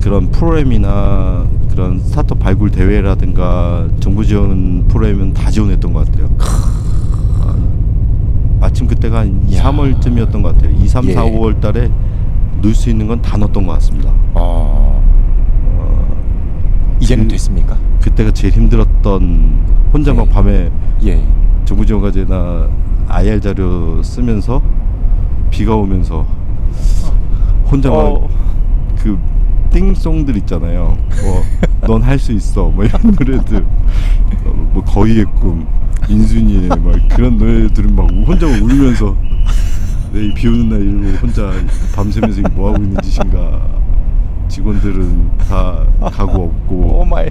그런 프로그램이나 그런 스타트업 발굴 대회라든가 정부 지원 프로그램은 다 지원했던 것 같아요. 마침 그때가 한 2, 3월쯤이었던 것 같아요. 2, 3, 4, 5월 달에 넣을 수 있는 건 다 넣었던 것 같습니다. 이제는 됐습니까? 그때가 제일 힘들었던 혼자 막 밤에 정부 지원 과제나 IR 자료 쓰면서 비가 오면서 혼자 막 그 띵송들 있잖아요. 뭐 넌 할 수 있어 뭐 이런 노래들 뭐 거위의 꿈 인순이의 막 그런 노래 들으면 막 혼자 막 울면서 내일 비 오는 날 이러고 혼자 밤새면서 뭐 하고 있는 짓인가. 직원들은 다 가구 없고 오마이.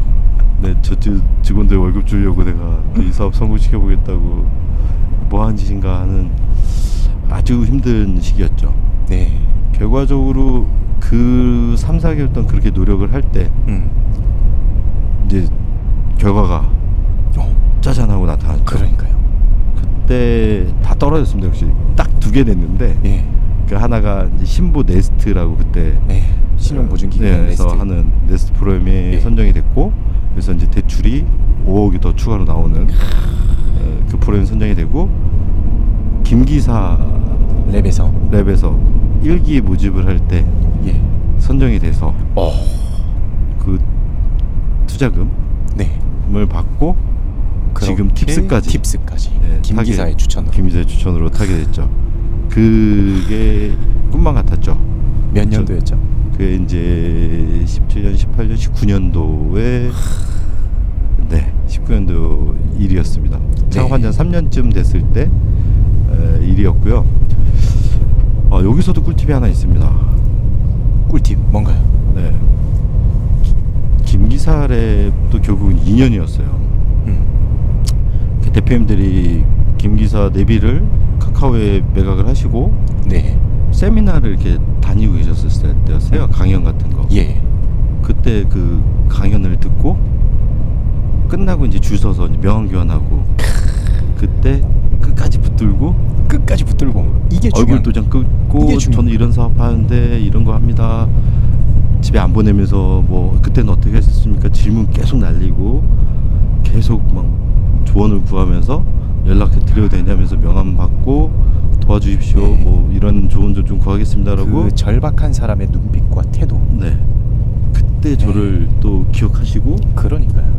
네, 저 직원들 월급 주려고 내가 이 사업 성공시켜 보겠다고 뭐 하는 짓인가 하는 아주 힘든 시기였죠. 네. 결과적으로 그 3, 4개월 동안 그렇게 노력을 할 때 이제 결과가 짜잔하고 나타났죠. 그러니까요. 그때 다 떨어졌습니다. 역시 딱 2개 냈는데 그 하나가 이제 신보 네스트라고 그때 신용보증기금 그래서 하는 네스트 프로그램이 선정이 됐고 그래서 이제 대출이 5억이 더 추가로 나오는 그 프로그램 선정이 되고 김기사 랩에서 1기 모집을 할 때 예. 선정이 돼서 그 투자금을 받고 지금 팁스까지 네, 김기사의 추천으로 타게 됐죠. 그게 꿈만 같았죠. 몇 년도였죠? 그게 이제 17년, 18년, 19년도에 19년도 일이었습니다. 창업한 지 3년쯤 됐을 때 일이었고요. 여기서도 꿀팁이 하나 있습니다. 꿀팁 뭔가요? 네, 김기사 랩도 결국은 2년이었어요. 대표님들이 김기사 내비를 카카오에 매각을 하시고 세미나를 이렇게 다니고 계셨을 때였어요. 강연 같은 거. 그때 그 강연을 듣고 끝나고 이제 줄 서서 명함 교환하고 그때 끝까지 붙들고 이게 얼굴 도장 끊고 저는 이런 사업 하는데 이런 거 합니다. 집에 안 보내면서 뭐 그때는 어떻게 하셨습니까? 질문 계속 날리고 계속 막 조언을 구하면서 연락해 드려도 되냐면서 명함 받고 도와주십시오. 뭐 이런 조언 좀 구하겠습니다라고. 그 절박한 사람의 눈빛과 태도. 그때 저를 또 기억하시고. 그러니까요.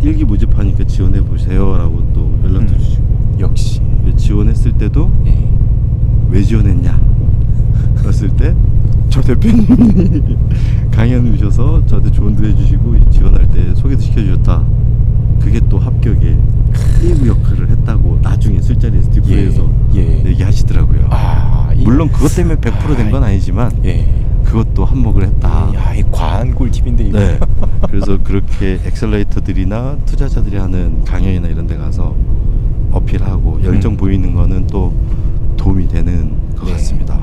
일기 모집하니까 지원해 보세요라고 또 연락도 주시고. 역시. 지원했을 때도 왜 지원했냐? 그랬을 때 저 대표님이 강연 오셔서 저한테 조언도 해주시고 지원할 때 소개도 시켜주셨다. 그게 또 합격에 1위 역할을 했다고 나중에 술자리 스티브에서 얘기하시더라고요. 물론 그것 때문에 100% 된 건 아니지만 그것도 한몫을 했다. 이 과한 꿀팁인데 이거. 그래서 그렇게 엑셀레이터들이나 투자자들이 하는 강연이나 이런 데 가서 어필하고 열정 보이는 거는 또 도움이 되는 것 같습니다.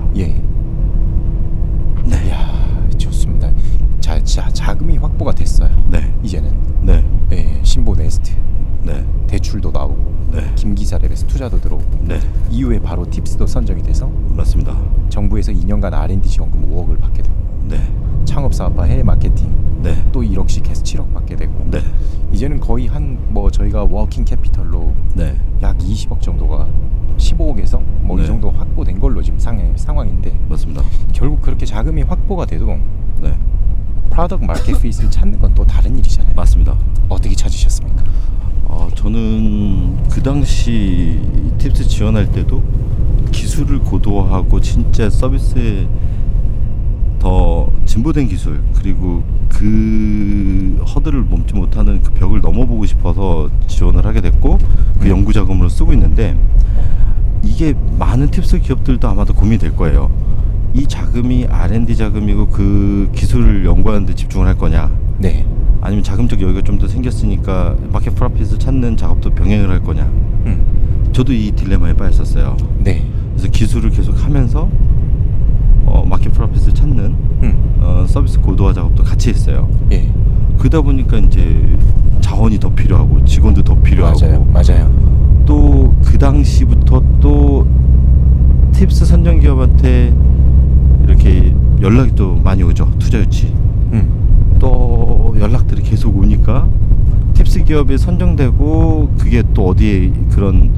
좋습니다. 자, 자금이 확보가 됐어요. 이제는 신보 네스트 대출도 나오고 김기사 랩에서 투자도 들어오고 이후에 바로 팁스도 선정이 돼서 맞습니다. 정부에서 2년간 R&D 지원금 5억을 받게 되고 창업사업화 해외 마케팅 또 1억씩 해서 7억 받게 되고 이제는 거의 한 뭐 저희가 워킹 캐피털로 약 20억 정도가 15억에서 뭐 이 정도 확보된 걸로 지금 상황인데 맞습니다. 결국 그렇게 자금이 확보가 돼도 프로덕트 마켓 핏을 찾는 건 또 다른 일이잖아요. 맞습니다. 어떻게 찾으셨습니까? 저는 그 당시 팁스 지원할 때도 기술을 고도화하고 진짜 서비스에 더 진보된 기술 그리고 그 허들을 넘지 못하는 그 벽을 넘어보고 싶어서 지원을 하게 됐고 그 연구 자금으로 쓰고 있는데 이게 많은 팁스 기업들도 아마도 고민이 될 거예요. 이 자금이 R&D 자금이고 그 기술을 연구하는 데 집중을 할 거냐 아니면 자금적 여유가 좀 더 생겼으니까 마켓 프로핏을 찾는 작업도 병행을 할 거냐. 저도 이 딜레마에 빠졌었어요. 그래서 기술을 계속 하면서 마켓 프로핏을 찾는 서비스 고도화 작업도 같이 했어요. 그러다 보니까 이제 자원이 더 필요하고 직원도 더 필요하고 맞아요. 또 그 당시부터 또 팁스 선정 기업한테 이렇게 연락이 또 많이 오죠. 투자 유치. 또 연락들이 계속 오니까 팁스 기업에 선정되고 그게 또 어디에 그런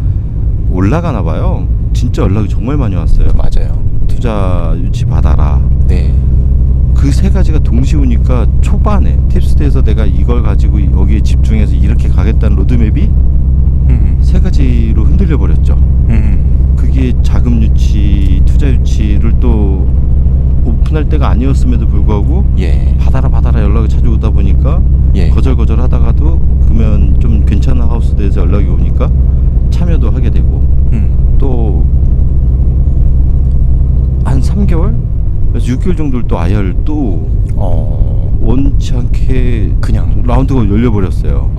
올라가나 봐요. 진짜 연락이 정말 많이 왔어요. 맞아요. 투자 유치 받아라. 그 세 가지가 동시에 오니까 초반에 팁스에서 내가 이걸 가지고 여기에 집중해서 이렇게 가겠다는 로드맵이 세 가지로 흔들려 버렸죠. 그게 자금 유치, 투자 유치를 또 오픈할 때가 아니었음에도 불구하고 받아라 연락이 찾아오다 보니까 거절거절 하다가도 그러면 좀 괜찮은 하우스에서 연락이 오니까 참여도 하게 되고 또 한 3개월? 그래서 6개월 정도를 또 IR을 또 원치 않게 그냥 라운드가 열려버렸어요.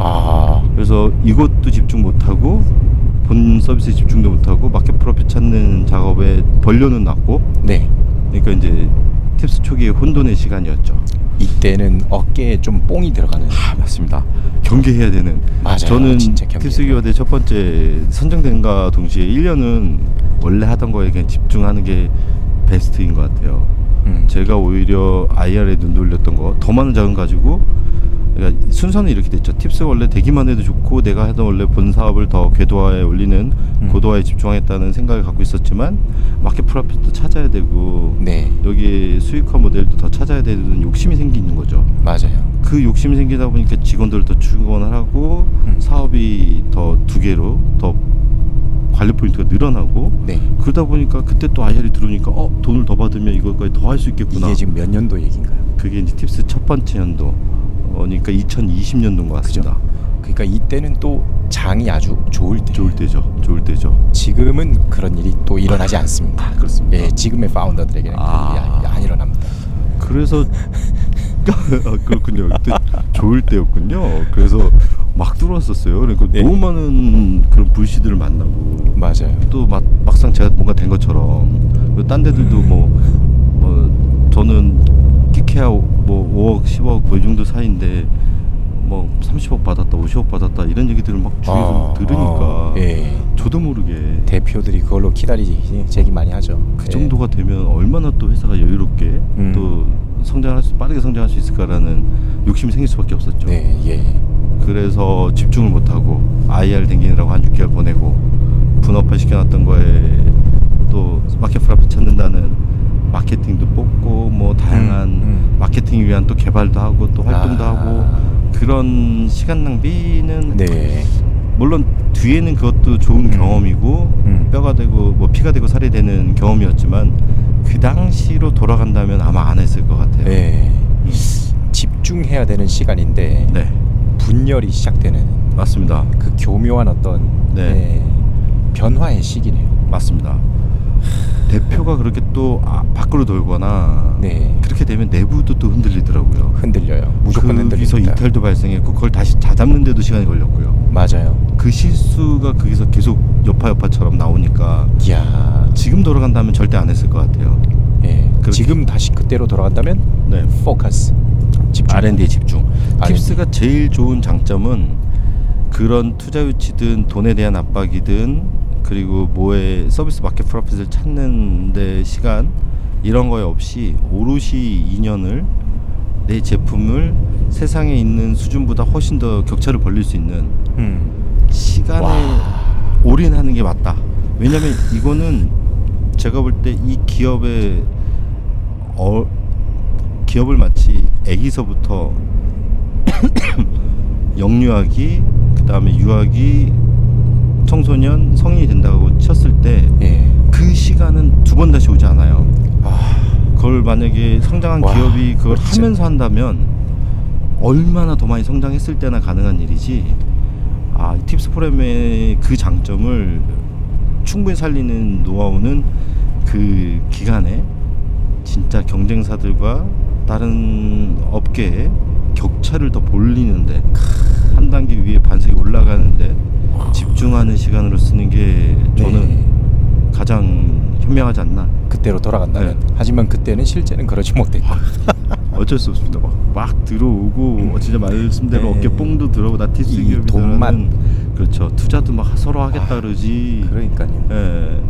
그래서 이것도 집중 못하고 본 서비스에 집중도 못하고 마켓 프로핏 찾는 작업에 벌려는 났고 그러니까 이제 팁스 초기의 혼돈의 시간이었죠. 이때는 어깨에 좀 뽕이 들어가는. 맞습니다. 경계해야 되는. 저는 팁스 기업의 첫 번째 선정된과 동시에 1년은 원래 하던 거에 그냥 집중하는 게 베스트인 것 같아요. 제가 오히려 IR에 눈 돌렸던 거 더 많은 자금 가지고 그러니까 순서는 이렇게 됐죠. 팁스가 원래 되기만 해도 좋고 내가 하던 원래 본 사업을 더 궤도화에 올리는 고도화에 집중하겠다는 생각을 갖고 있었지만 마켓 프로핏도 찾아야 되고 네. 여기 수익화 모델도 더 찾아야 되는 욕심이 생기는 거죠. 맞아요. 그 욕심이 생기다 보니까 직원들을 더 충원을 하고 사업이 더 두 개로 더 관리 포인트가 늘어나고 네. 그러다 보니까 그때 또 IR이 들어오니까 돈을 더 받으면 이거까지 더 할 수 있겠구나. 이게 지금 몇 년도 얘기인가요? 그게 이제 팁스 첫 번째 연도 그러니까 2020년도인 것 같습니다. 그죠? 그러니까 이때는 또 장이 아주 좋을 때. 좋을 때죠. 지금은 그런 일이 또 일어나지 않습니다. 그렇습니다. 예, 지금의 파운더들에게는 그런 일이 안 일어납니다. 그래서 그렇군요. 그때 좋을 때였군요. 그래서 막 들어왔었어요. 그러니까 네. 너무 많은 그런 불씨들을 만나고 맞아요. 또 막상 제가 뭔가 된 것처럼 딴 데들도 저는 키케아 5억 10억 뭐 이 정도 사이인데 뭐 30억 받았다 50억 받았다 이런 얘기들을 막 주위에서 들으니까 예. 저도 모르게 대표들이 그걸로 기다리지 제기 많이 하죠. 그 정도가 되면 얼마나 또 회사가 여유롭게 또 빠르게 성장할 수 있을까라는 욕심이 생길 수밖에 없었죠. 네, 예. 그래서 집중을 못하고 IR 댕기느라고 한 6개월 보내고 분업화 시켜놨던 거에 또 마켓 프로핏 찾는다는 마케팅도 뽑고 뭐 다양한 마케팅을 위한 또 개발도 하고 또 활동도 하고 그런 시간 낭비는 네. 물론 뒤에는 그것도 좋은 경험이고 뼈가 되고 뭐 피가 되고 살이 되는 경험이었지만 그 당시로 돌아간다면 아마 안 했을 것 같아요. 네. 집중해야 되는 시간인데 네. 분열이 시작되는 맞습니다. 그 교묘한 어떤 변화의 시기네요. 맞습니다. 대표가 그렇게 또 밖으로 돌거나 그렇게 되면 내부도 또 흔들리더라고요. 흔들려요. 무조건 흔들립니다. 거기서 이탈도 발생했고 그걸 다시 다잡는 데도 시간이 걸렸고요. 맞아요. 그 실수가 거기서 계속 여파처럼 나오니까 이야. 지금 돌아간다면 절대 안 했을 것 같아요. 예. 지금 다시 그때로 돌아간다면 포커스. 집중. R&D에 집중. 팁스가 제일 좋은 장점은 그런 투자 유치든 돈에 대한 압박이든 그리고 뭐에 서비스 마켓 프로핏을 찾는 데 시간 이런 거에 없이 오롯이 2년을 내 제품을 세상에 있는 수준보다 훨씬 더 격차를 벌릴 수 있는 시간에 올인하는 게 맞다. 왜냐면 이거는 제가 볼 때 이 기업의 기업을 마치 애기서부터 영유아기 그다음에 유아기 청소년 성인이 된다고 쳤을 때 그 시간은 두 번 다시 오지 않아요. 그걸 만약에 성장한 기업이 그걸 하면서 한다면 얼마나 더 많이 성장했을 때나 가능한 일이지. 이 팁스 프로그램의 그 장점을 충분히 살리는 노하우는 그 기간에 진짜 경쟁사들과 다른 업계의 격차를 더 볼리는데 한 단계 위에 반석이 올라가는데 집중하는 시간으로 쓰는 게 저는 가장 현명하지 않나. 그때로 돌아간다면. 하지만 그때는 실제는 그러지 못했다. 어쩔 수 없습니다. 막 들어오고 진짜 말씀대로 어깨 뽕도 들어오고 나 팁스 기업이라는 돈만 그렇죠. 투자도 막 서로 하겠다 그러지. 그러니까요.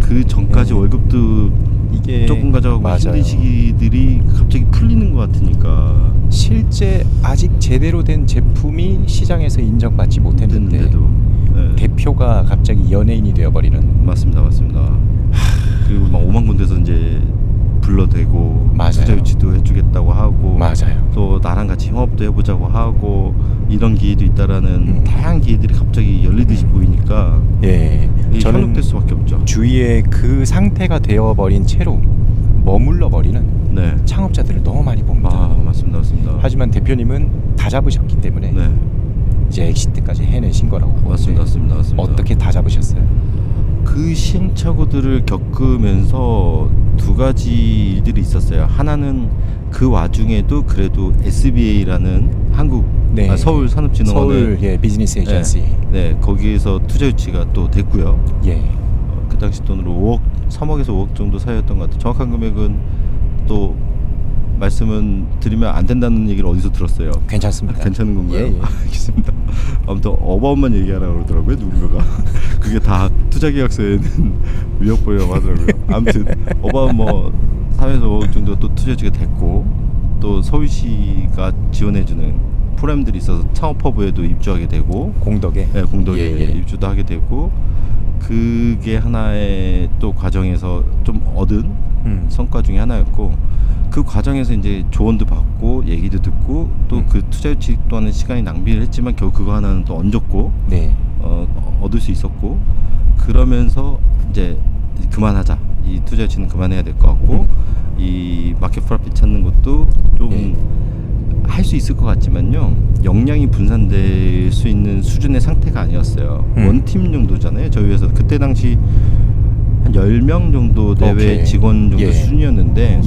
그 전까지 월급도 이게 조금 가져가고 힘든 시기들이 갑자기 풀리는 것 같으니까 실제 아직 제대로 된 제품이 시장에서 인정받지 못했는데도 대표가 갑자기 연예인이 되어버리는. 맞습니다. 그리고 막 5만 군데서 이제 불러대고 투자 유치도 해주겠다고 하고 또 나랑 같이 협업도 해보자고 하고 이런 기회도 있다라는 다양한 기회들이 갑자기 열리듯이 보이니까 저는 현혹될 수밖에 없죠. 주위에 그 상태가 되어버린 채로 머물러 버리는 창업자들을 너무 많이 봅니다. 맞습니다. 하지만 대표님은 다 잡으셨기 때문에 이제 엑시트까지 해내신 거라고. 맞습니다. 어떻게 다 잡으셨어요? 그 시행착오들을 겪으면서 두 가지 일들이 있었어요. 하나는 그 와중에도 그래도 SBA라는 한국 서울 산업진흥원의 서울 비즈니스 에이전시 거기에서 투자 유치가 또 됐고요. 그 당시 돈으로 3억에서 5억 정도 사이였던 것 같아요. 정확한 금액은 또 말씀은 드리면 안 된다는 얘기를 어디서 들었어요. 괜찮습니다. 괜찮은 건가요? 알겠습니다. 아무튼 어바웃만 얘기하라고 그러더라고요. 누군가가. 그게 다 투자계약서에는 위협보이라고 하더라고요. 아무튼 어바웃 뭐 3에서 5억 정도 또 투자주가 됐고 또 서울시가 지원해주는 프로그램들이 있어서 창업허브에도 입주하게 되고 공덕에 네, 공덕에 입주도 하게 되고 그게 하나의 또 과정에서 좀 얻은 성과 중에 하나였고 그 과정에서 이제 조언도 받고 얘기도 듣고 또 그 투자 유치 또한 시간이 낭비를 했지만 결국 그거 하나는 또 얹었고 얻을 수 있었고 그러면서 이제 그만하자 이 투자 유치는 그만해야 될 것 같고 이 마켓 프로핏 찾는 것도 좀 할 수 있을 것 같지만요 역량이 분산될 수 있는 수준의 상태가 아니었어요. 원팀 정도잖아요 저희 회사 그때 당시 한 10명 정도 내외 직원 정도 수준이었는데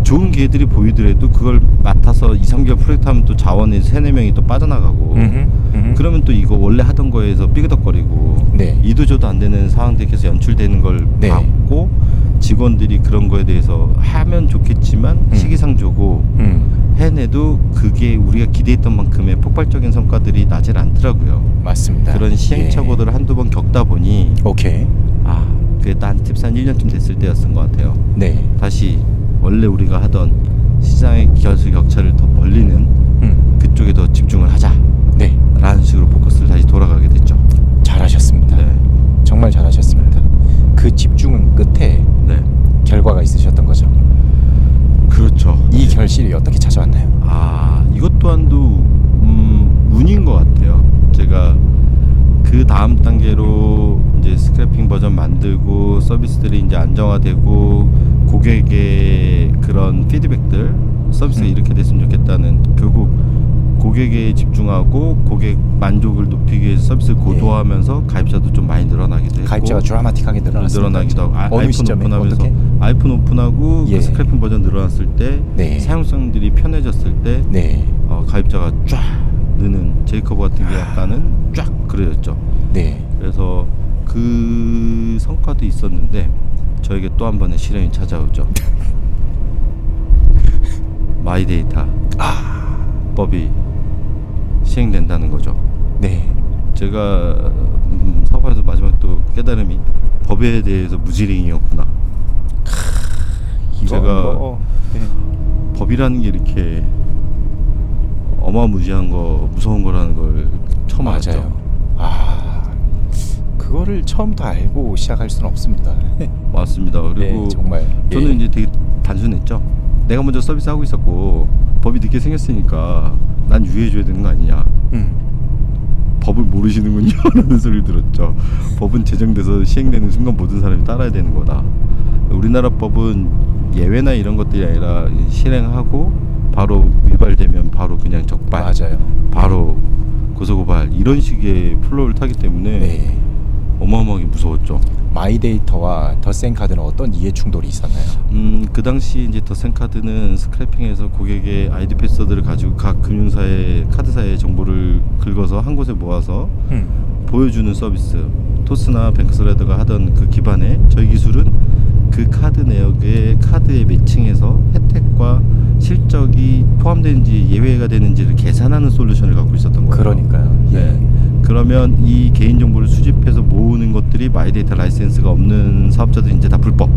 좋은 기회들이 보이더라도 그걸 맡아서 2-3개월 프로젝트 하면 또 자원이 3-4명이 또 빠져나가고 그러면 또 이거 원래 하던 거에서 삐그덕거리고 이도저도 안 되는 상황들이 계속 연출되는 걸 봤고 직원들이 그런 거에 대해서 하면 좋겠지만 시기상조고 해내도 그게 우리가 기대했던 만큼의 폭발적인 성과들이 나질 않더라고요. 맞습니다. 그런 시행착오들을 한두 번 겪다 보니 그게 한 팁스 한 1년쯤 됐을 때였던 것 같아요. 다시 원래 우리가 하던 시장의 기술 격차를 더 벌리는 그쪽에 더 집중을 하자 라는 식으로 포커스를 다시 돌아가게 됐죠. 잘하셨습니다. 정말 잘하셨습니다. 그 집중은 끝에 결과가 있으셨던 거죠. 그렇죠. 이 결실이 어떻게 찾아왔나요? 이것 또한도 운인 것 같아요. 제가 그 다음 단계로 이제 스크래핑 버전 만들고 서비스들이 이제 안정화되고 고객의 그런 피드백들 서비스가 이렇게 됐으면 좋겠다는 결국 고객에 집중하고 고객 만족을 높이기 위해서 서비스를 고도화하면서 가입자도 좀 많이 늘어나기도 했고 가입자가 드라마틱하게 늘어나기도 하고 어느 시점에 오픈하면서 아이폰 오픈하고 그 스크래핑 버전 늘어났을 때 사용성들이 편해졌을 때 가입자가 쫙 느는 제이커브 같은 게 약간은 쫙 그려졌죠. 그래서 그 성과도 있었는데 저에게 또 한 번의 시련이 찾아오죠. 마이데이터 법이 시행된다는 거죠. 제가 사업하면서 마지막 또 깨달음이 법에 대해서 무지랭이였구나. 제가 법이라는 게 이렇게 어마무지한 거 무서운 거라는 걸 처음 알았죠. 그거를 처음부터 알고 시작할 수는 없습니다. 맞습니다. 그리고 정말 저는 이제 되게 단순했죠. 내가 먼저 서비스 하고 있었고 법이 늦게 생겼으니까 난 유의해줘야 되는 거 아니냐. 법을 모르시는군요 라는 소리를 들었죠. 법은 제정돼서 시행되는 순간 모든 사람이 따라야 되는 거다. 우리나라 법은 예외나 이런 것들이 아니라 실행하고 바로 위반되면 바로 그냥 적발, 바로 고소고발 이런 식의 플로우를 타기 때문에 어마어마하게 무서웠죠. 마이데이터와 더센카드는 어떤 이해 충돌이 있었나요? 그 당시 이제 더센카드는 스크래핑에서 고객의 아이디 패스워드를 가지고 각 금융사의 카드사의 정보를 긁어서 한 곳에 모아서 보여주는 서비스. 토스나 뱅크스라이더가 하던 그 기반에 저희 기술은 그 카드 내역에 카드에 매칭해서 혜택과 실적이 포함되는지 예외가 되는지를 계산하는 솔루션을 갖고 있었던 거예요. 그러니까요. 그러면 이 개인정보를 수집해서 모으는 것들이 마이데이터 라이센스가 없는 사업자들이 이제 다 불법.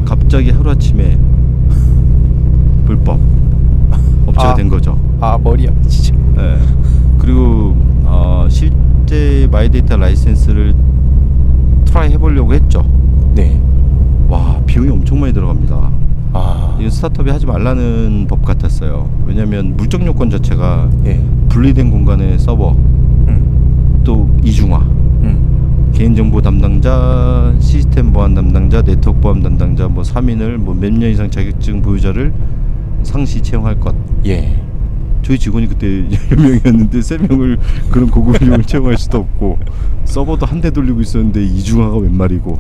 갑자기 하루아침에 불법 업체가 된 거죠. 머리 아프시죠. 그리고 실제 마이데이터 라이센스를 트라이 해보려고 했죠. 와, 비용이 엄청 많이 들어갑니다. 이건 스타트업이 하지 말라는 법 같았어요. 왜냐하면 물적 요건 자체가 분리된 공간의 서버, 또 이중화, 개인정보 담당자, 시스템 보안 담당자, 네트워크 보안 담당자 뭐 3인을 뭐 몇 년 이상 자격증 보유자를 상시 채용할 것. 저희 직원이 그때 10명이었는데 3명을 그런 고급 인력을 채용할 수도 없고 서버도 한 대 돌리고 있었는데 이중화가 웬 말이고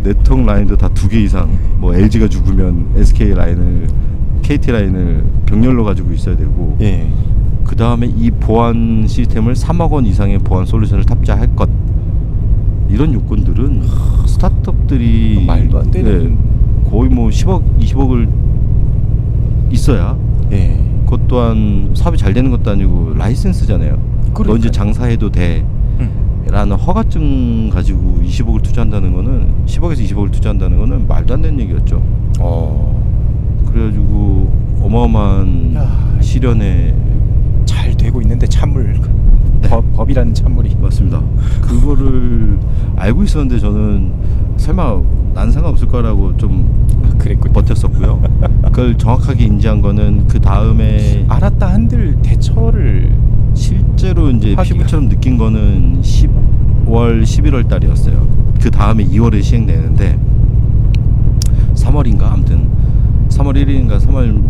네트워크 라인도 다 2개 이상 뭐 LG가 죽으면 SK 라인을 KT 라인을 병렬로 가지고 있어야 되고 그 다음에 이 보안 시스템을 3억 원 이상의 보안 솔루션을 탑재할 것 이런 요건들은 스타트업들이 말도 안 되는 거의 뭐 10억 20억을 있어야 그것 또한 사업이 잘 되는 것도 아니고 라이센스잖아요. 너 이제 장사해도 돼 라는 허가증 가지고 20억을 투자한다는 거는 10억에서 20억을 투자한다는 거는 말도 안 되는 얘기였죠. 그래가지고 어마어마한 시련에 잘 되고 있는데 찬물 네. 법이라는 찬물이 맞습니다. 그거를 알고 있었는데 저는 설마 난 상관없을 거라고 좀 그랬군요. 버텼었고요. 그걸 정확하게 인지한 거는 그 다음에 알았다 한들 대처를 실제로 이제 하기가. 피부처럼 느낀 거는 10월 11월 달이었어요. 그 다음에 2월에 시행되는데 3월인가 아무튼 3월 1일인가 3월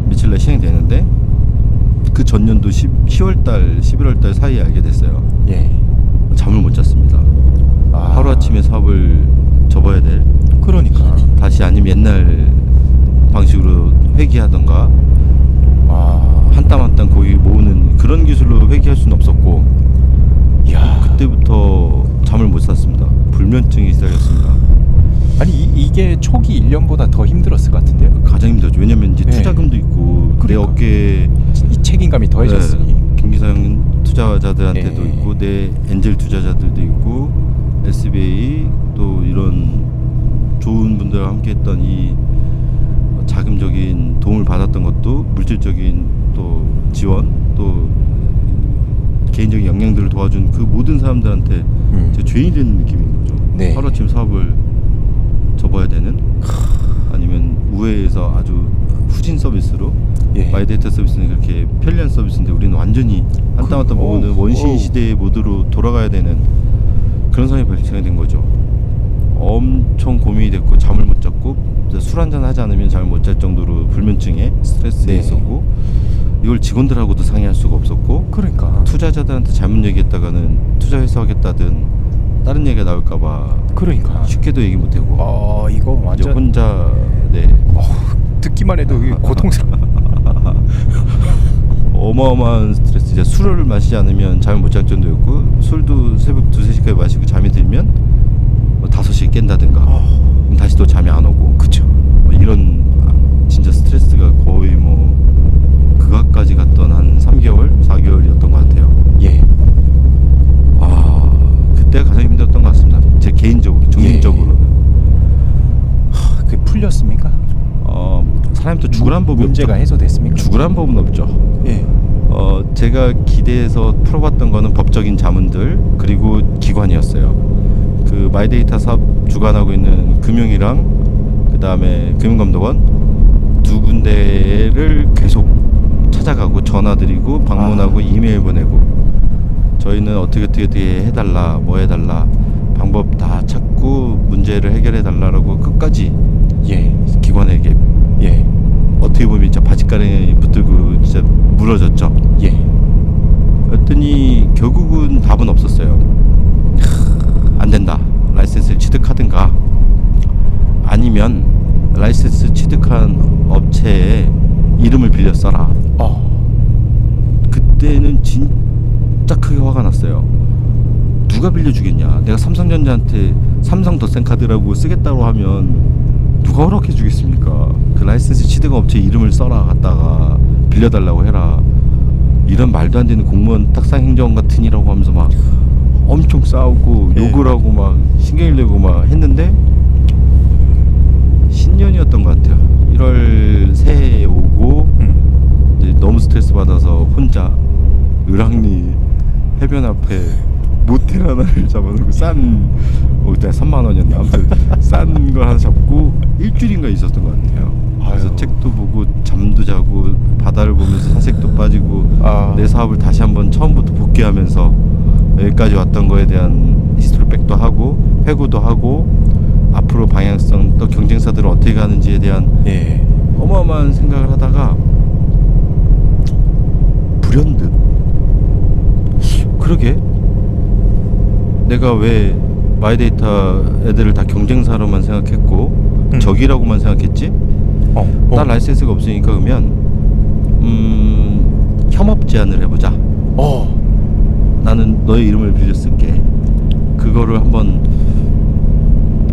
며칠날 시행되는데 그 전년도 10월 달 11월 달 사이에 알게 됐어요. 예. 잠을 못 잤습니다. 하루아침에 사업을 접어야 될, 그러니까 다시 아니면 옛날 방식으로 회귀하던가 한 땀 한 땀 고기 모으는 그런 기술로 회귀할 수는 없었고, 그때부터 잠을 못 잤습니다. 불면증이 시작했습니다. 아니 이게 초기 1년보다 더 힘들었을 것 같은데요. 가장 힘들었죠. 왜냐면 이제 투자금도 있고 내 어깨에 이 책임감이 더해졌으니 김기상 투자자들한테도 예. 있고 내 엔젤 투자자들도 있고 SBA 또 이런 좋은 분들과 함께했던 이 자금적인 도움을 받았던 것도 물질적인 또 지원 또 개인적인 역량들을 도와준 그 모든 사람들한테 제 죄인이 되는 느낌인 거죠. 네. 하루아침 사업을 접어야 되는, 아니면 우회에서 아주 후진 서비스로 마이데이터 서비스는 그렇게 편리한 서비스인데 우리는 완전히 한 땀 한 땀 먹는 원시인 시대의 모드로 돌아가야 되는 그런 상황이 발생이 된 거죠. 엄청 고민이 됐고 잠을 못 잤고 술 한잔 하지 않으면 잠을 못 잘 정도로 불면증에 스트레스에 있었고, 이걸 직원들하고도 상의할 수가 없었고, 그러니까 투자자들한테 잘못 얘기했다가는 투자 회수 하겠다든 다른 얘기가 나올까봐 그러니까 쉽게도 얘기 못하고 이거 완전 혼자 듣기만 해도 고통스러워. 어마어마한 스트레스. 이제 술을 마시지 않으면 잠을 못 잘 정도였고, 술도 새벽 2, 3시까지 마시고 잠이 들면 5시에 깬다든가 그럼 다시 또 잠이 안 오고, 그쵸. 이런 진짜 스트레스가 거의 그각까지 갔던 한 3개월, 4개월이었던 것 같아요. 예. 그때가 가장 힘들었던 것 같습니다. 제 개인적으로, 정신적으로. 그게 풀렸습니까? 사람이 또 죽으란 법이 문제가 없죠. 해소됐습니까? 죽으란 법은 없죠. 예. 제가 기대해서 풀어봤던 거는 법적인 자문들 그리고 기관이었어요. 그 마이데이터 사업 주관하고 있는 금융이랑 그 다음에 금융감독원 두 군데를 계속 찾아가고 전화드리고 방문하고 이메일 보내고, 저희는 어떻게 해달라, 뭐 해달라, 방법 다 찾고 문제를 해결해 달라고 끝까지 기관에게 어떻게 보면 진짜 바지가랑이 붙들고 진짜 물어졌죠. 그랬더니 결국은 답은 없었어요. 안 된다. 라이센스를 취득하든가 아니면 라이센스 취득한 업체에 이름을 빌려 써라. 그때는 진짜 크게 화가 났어요. 누가 빌려주겠냐. 내가 삼성전자한테 삼성 더센카드라고 쓰겠다고 하면 누가 허락해 주겠습니까? 그 라이센스 취득한 업체 이름을 써라 갖다가 빌려달라고 해라. 이런 말도 안 되는 공무원 탁상행정 같은 이라고 하면서 막 엄청 싸우고 욕을 하고 막 신경을 내고 막 했는데, 신년이었던 것 같아요. 1월 새해에 오고 이제 너무 스트레스 받아서 혼자 을왕리 해변 앞에 모텔 하나를 잡아놓고 그때 3만 원이었나 아무튼 싼 걸 하나 잡고 일주일인가 있었던 것 같아요. 그래서 책도 보고 잠도 자고 바다를 보면서 사색도 빠지고 내 사업을 다시 한번 처음부터 복귀하면서 여기까지 왔던 거에 대한 히스토리백도 하고 회고도 하고 앞으로 방향성 또 경쟁사들은 어떻게 가는지에 대한 어마어마한 생각을 하다가 불현듯 그러게 내가 왜 마이데이터 애들을 다 경쟁사로만 생각했고 적이라고만 생각했지? 딸 라이센스가 없으니까 그러면 협업 제안을 해보자. 나는 너의 이름을 빌려 쓸게. 그거를 한번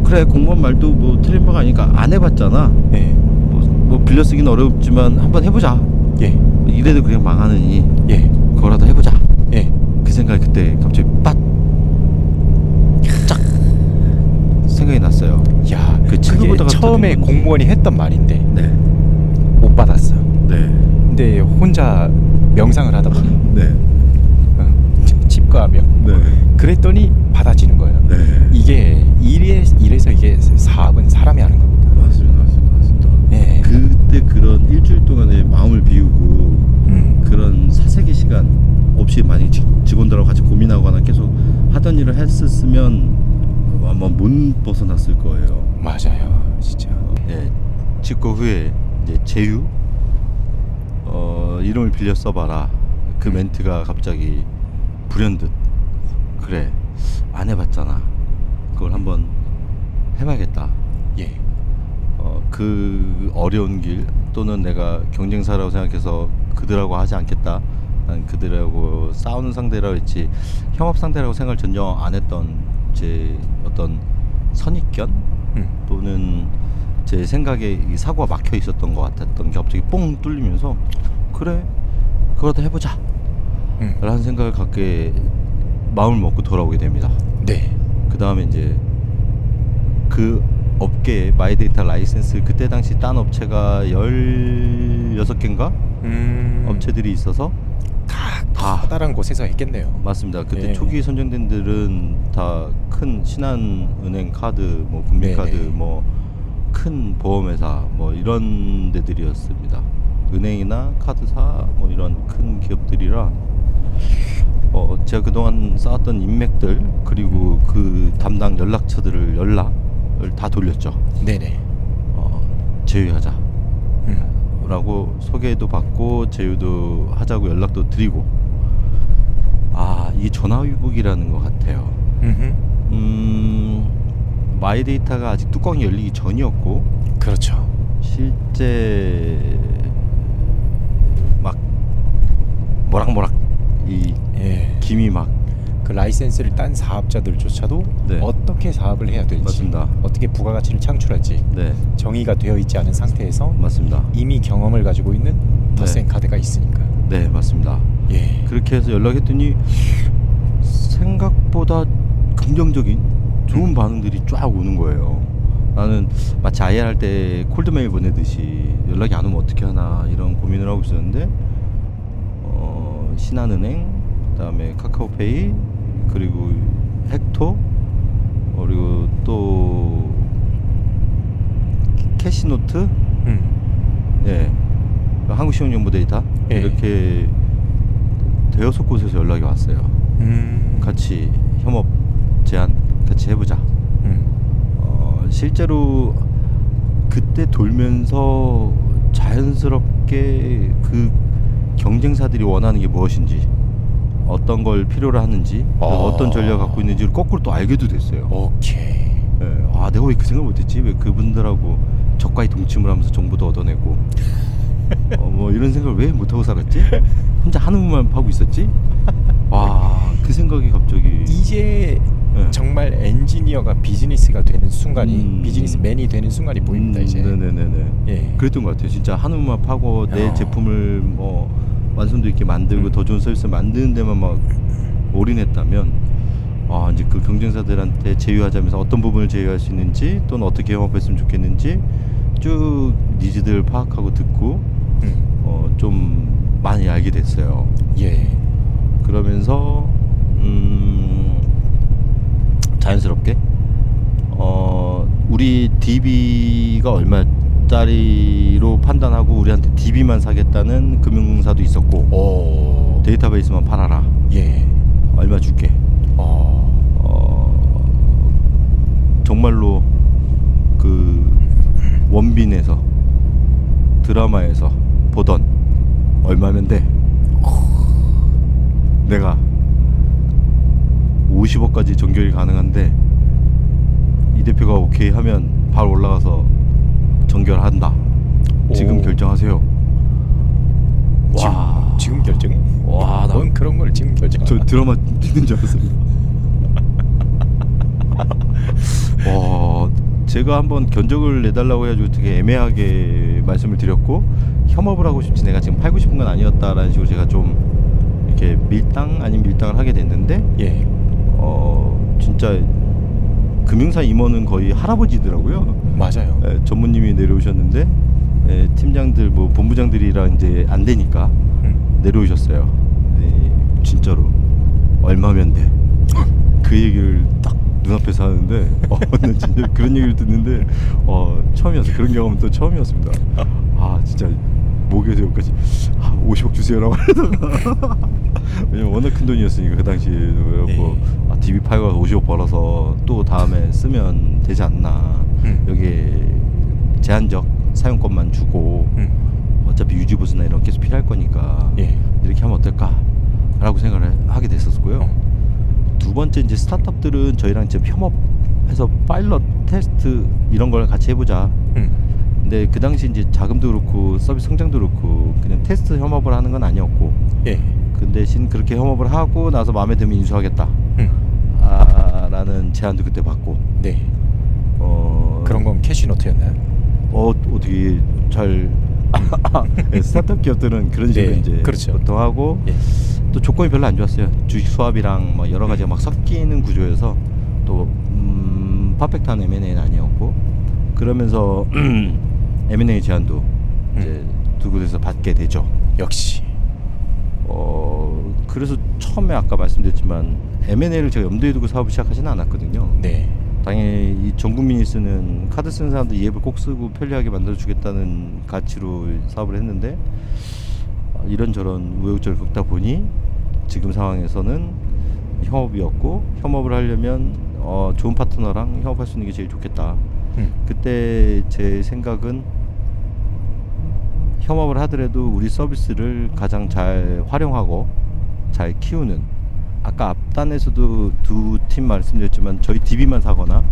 그래 공무원 말도 뭐 틀린 바가 아니니까 안 해봤잖아. 뭐 빌려 쓰기는 어렵지만 한번 해보자. 이래도 그냥 망하느니 그거라도 해보자. 그 생각이 그때 갑자기 쫙 생각이 났어요. 야, 그 그게 처음에 공무원이 했던 말인데 못 받았어. 네. 근데 혼자 명상을 하다 보니 네. 집과하며 네. 그랬더니 받아지는 거예요. 네. 이게 이래서 이게 사업은 사람이 하는 겁니다. 맞습니다. 네. 그때 그런 일주일 동안의 마음을 비우고 그런 사색의 시간 없이 만약 직원들하고 같이 고민하거나 계속 하던 일을 했었으면 아마 못 벗어났을 거예요. 맞아요, 진짜. 네, 직고 후에 이제 제휴 이름을 빌려 써봐라. 그 멘트가 갑자기 불현듯 그래 안 해봤잖아. 그걸 한번 해봐야겠다. 예. 그 어려운 길 또는 내가 경쟁사라고 생각해서 그들하고 하지 않겠다. 난 그들하고 싸우는 상대라고 했지 협업 상대라고 생각을 전혀 안 했던 제 어떤 선입견 또는 제 생각에 이 사고가 막혀 있었던 것 같았던 게 갑자기 뽕 뚫리면서 그래 그러다 해보자 라는 생각을 갖게 마음을 먹고 돌아오게 됩니다. 네. 그 다음에 이제 그 업계에 마이데이터 라이센스 그때 당시 딴 업체가 16개인가 업체들이 있어서 다 커다란 곳에서 했겠네요. 맞습니다. 그때 네. 초기에 선정된 들은 다 큰 신한은행 카드, 뭐 국민카드, 뭐 큰 보험회사 뭐 이런 데들이었습니다. 은행이나 카드사 뭐 이런 큰 기업들이라 제가 그동안 쌓았던 인맥들 그리고 그 담당 연락처들을 연락을 다 돌렸죠. 네네. 제휴하자 라고 소개도 받고 제휴도 하자고 연락도 드리고 이게 전화위복이라는 것 같아요. 마이데이터가 아직 뚜껑이 열리기 전이었고 그렇죠. 실제 막 모락모락 이 김이 막 그 라이센스를 딴 사업자들조차도 네. 어떻게 사업을 해야 될지 맞습니다. 어떻게 부가가치를 창출할지 네. 정의가 되어 있지 않은 상태에서 맞습니다. 이미 경험을 가지고 있는 더 센 카드가 있으니까. 네 맞습니다. 예. 그렇게 해서 연락했더니 생각보다 긍정적인 좋은 반응들이 쫙 오는 거예요. 나는 마치 IR 할 때 콜드메일 보내듯이 연락이 안 오면 어떻게 하나 이런 고민을 하고 있었는데 신한은행 그다음에 카카오페이 그리고 헥토 그리고 또 캐시노트 예 한국신용정보데이터 이렇게 대여섯 곳에서 연락이 왔어요. 같이 협업 제안 같이 해보자. 실제로 그때 돌면서 자연스럽게 그 경쟁사들이 원하는 게 무엇인지 어떤 걸 필요로 하는지 어떤 전략을 갖고 있는지를 거꾸로 또 알게도 됐어요. 오케이. 예, 내가 왜 그 생각을 못했지? 왜 그분들하고 적과의 동침을 하면서 정보도 얻어내고 뭐 이런 생각을 왜 못하고 살았지? 혼자 한우만 파고 있었지? 그 생각이 갑자기 이제 정말 엔지니어가 비즈니스가 되는 순간이 비즈니스맨이 되는 순간이 보입니다. 이제. 네네네네. 예. 그랬던 것 같아요. 진짜 한우만 파고 내 제품을 뭐 완성도 있게 만들고 더 좋은 서비스 만드는 데만 막 올인했다면 이제 그 경쟁사들한테 제휴하자면서 어떤 부분을 제휴할 수 있는지 또는 어떻게 협업했으면 좋겠는지 쭉 니즈들 파악하고 듣고 좀 많이 알게 됐어요. 예. 그러면서 자연스럽게 우리 DB가 얼마짜리로 판단하고 우리한테 DB만 사겠다는 금융사도 있었고 데이터베이스만 팔아라. 예. 얼마 줄게. 정말로 그 원빈에서 드라마에서 보던 얼마면 돼. 내가 50억까지 전결이 가능한데 이 대표가 오케이 하면 바로 올라가서 전결한다. 지금 결정하세요. 지금 결정해? 넌 그런 걸 지금 결정? 저 드라마 찍는 줄 알았습니다. 제가 한번 견적을 내달라고 해가지고 되게 애매하게 말씀을 드렸고 협업을 하고 싶지 내가 지금 팔고 싶은 건 아니었다라는 식으로 제가 좀 이렇게 밀당 아닌 밀당을 하게 됐는데 진짜 금융사 임원은 거의 할아버지더라고요. 맞아요. 전무님이 내려오셨는데 팀장들 뭐 본부장들이랑 이제 안 되니까 내려오셨어요. 진짜로 얼마면 돼? 그 얘기를 딱 눈앞에서 하는데 난 진짜 그런 얘기를 듣는데 처음이었어요. 그런 경험은 또 처음이었습니다. 진짜 목에서 여기까지 50억 주세요라고 하다가 왜냐면 워낙 큰 돈이었으니까 그 당시에 그래갖고 DB5가 50억 벌어서 또 다음에 쓰면 되지 않나. 여기에 제한적 사용권만 주고 어차피 유지보수나 이런 게 계속 필요할 거니까 이렇게 하면 어떨까라고 생각을 하게 됐었고요. 두 번째 이제 스타트업들은 저희랑 이제 협업해서 파일럿 테스트 이런 걸 같이 해보자. 근데 그 당시 이제 자금도 그렇고 서비스 성장도 그렇고 그냥 테스트 협업을 하는 건 아니었고. 그 대신 그렇게 협업을 하고 나서 마음에 들면 인수하겠다. 라는 제안도 그때 받고. 그런 건 캐시노트였나요? 어떻게 잘 스타트업 기업들은 그런 식으로 이제 그렇죠. 보통 하고 또 조건이 별로 안 좋았어요. 주식 수합이랑 막 여러 가지가 막 섞이는 구조여서 또 퍼펙트한 M&A는 아니었고 그러면서 M&A 제안도 이제 두 곳에서 받게 되죠. 역시. 그래서 처음에 아까 말씀드렸지만 M&A를 제가 염두에 두고 사업을 시작하지는 않았거든요. 당연히 이 전 국민이 쓰는 카드 쓰는 사람들 이 앱을 꼭 쓰고 편리하게 만들어주겠다는 가치로 사업을 했는데 이런저런 우여곡절을 겪다 보니 지금 상황에서는 협업이었고 협업을 하려면 좋은 파트너랑 협업할 수 있는 게 제일 좋겠다. 그때 제 생각은 협업을 하더라도 우리 서비스를 가장 잘 활용하고 잘 키우는 아까 앞단에서도 두 팀 말씀드렸지만 저희 DB만 사거나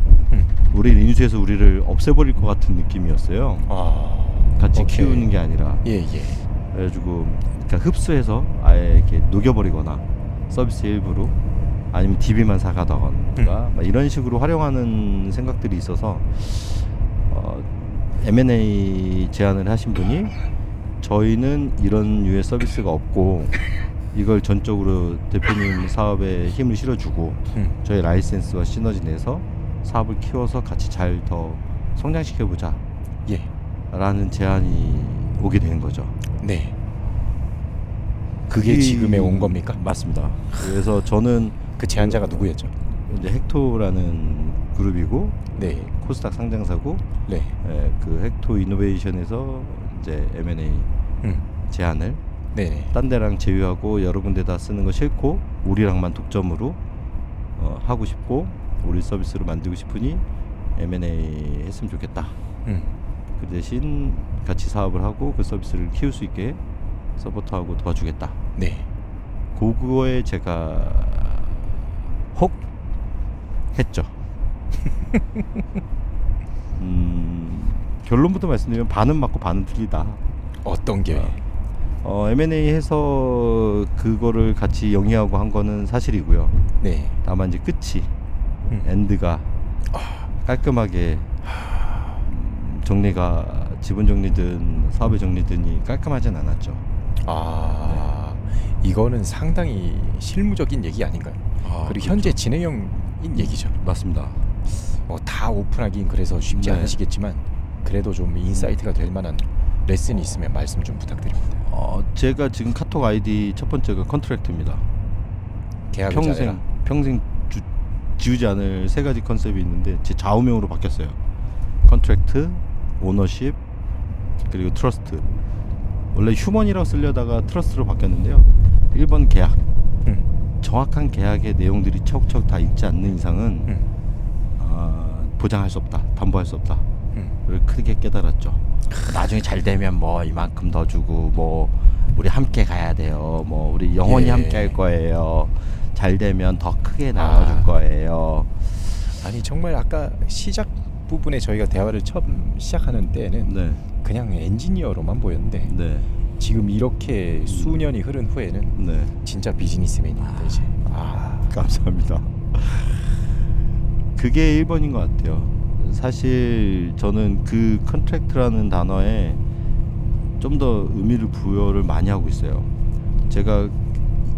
우리를 인수해서 우리를 없애버릴 것 같은 느낌이었어요. 같이 키우는 게 아니라 그래가지고 그러니까 흡수해서 아예 이렇게 녹여버리거나 서비스 일부로 아니면 DB만 사가다거나 막 이런 식으로 활용하는 생각들이 있어서 M&A 제안을 하신 분이 저희는 이런 유의 서비스가 없고 이걸 전적으로 대표님 사업에 힘을 실어주고 저희 라이센스와 시너지 내서 사업을 키워서 같이 잘 더 성장시켜보자 라는 제안이 오게 된 거죠. 그게 지금에 온 겁니까? 맞습니다. 그래서 저는 그 제안자가 누구였죠? 이제 헥토라는 그룹이고 코스닥 상장사고 그 헥토 이노베이션에서 이제 M&A 제안을 딴 데랑 제휴하고 여러 군데 다 쓰는 거 싫고 우리랑만 독점으로 하고 싶고 우리 서비스로 만들고 싶으니 M&A 했으면 좋겠다. 그 대신 같이 사업을 하고 그 서비스를 키울 수 있게 서포트하고 도와주겠다. 그거에 제가 혹 했죠. 결론부터 말씀드리면 반은 맞고 반은 틀리다. 어떤 게? M&A 해서 그거를 같이 영위하고 한 거는 사실이고요. 다만 이제 끝이 엔드가 깔끔하게 정리가 지분 정리든 사업의 정리든이 깔끔하진 않았죠. 이거는 상당히 실무적인 얘기 아닌가요? 그리고 현재 진행형인 얘기죠. 맞습니다. 다 오픈하긴 그래서 쉽지 않으시겠지만 그래도 좀 인사이트가 될 만한 레슨이 있으면 말씀 좀 부탁드립니다. 제가 지금 카톡 아이디 첫 번째가 컨트랙트입니다. 평생 지우지 않을 세 가지 컨셉이 있는데 제 좌우명으로 바뀌었어요. 컨트랙트, 오너십, 그리고 트러스트. 원래 휴먼이라고 쓰려다가 트러스트로 바뀌었는데요. 1번 계약. 정확한 계약의 내용들이 차곡차곡 다 있지 않는 이상은 보장할 수 없다, 담보할 수 없다. 를 크게 깨달았죠. 나중에 잘 되면 뭐 이만큼 더 주고 뭐 우리 함께 가야 돼요. 뭐 우리 영원히 함께 할 거예요. 잘 되면 더 크게 나눠줄 거예요. 아니 정말 아까 시작 부분에 저희가 대화를 처음 시작하는 때는 그냥 엔지니어로만 보였는데 지금 이렇게 수년이 흐른 후에는 진짜 비즈니스맨입니다. 이제 감사합니다. 그게 1번인 것 같아요. 사실 저는 그 컨트랙트라는 단어에 좀 더 의미를 부여를 많이 하고 있어요. 제가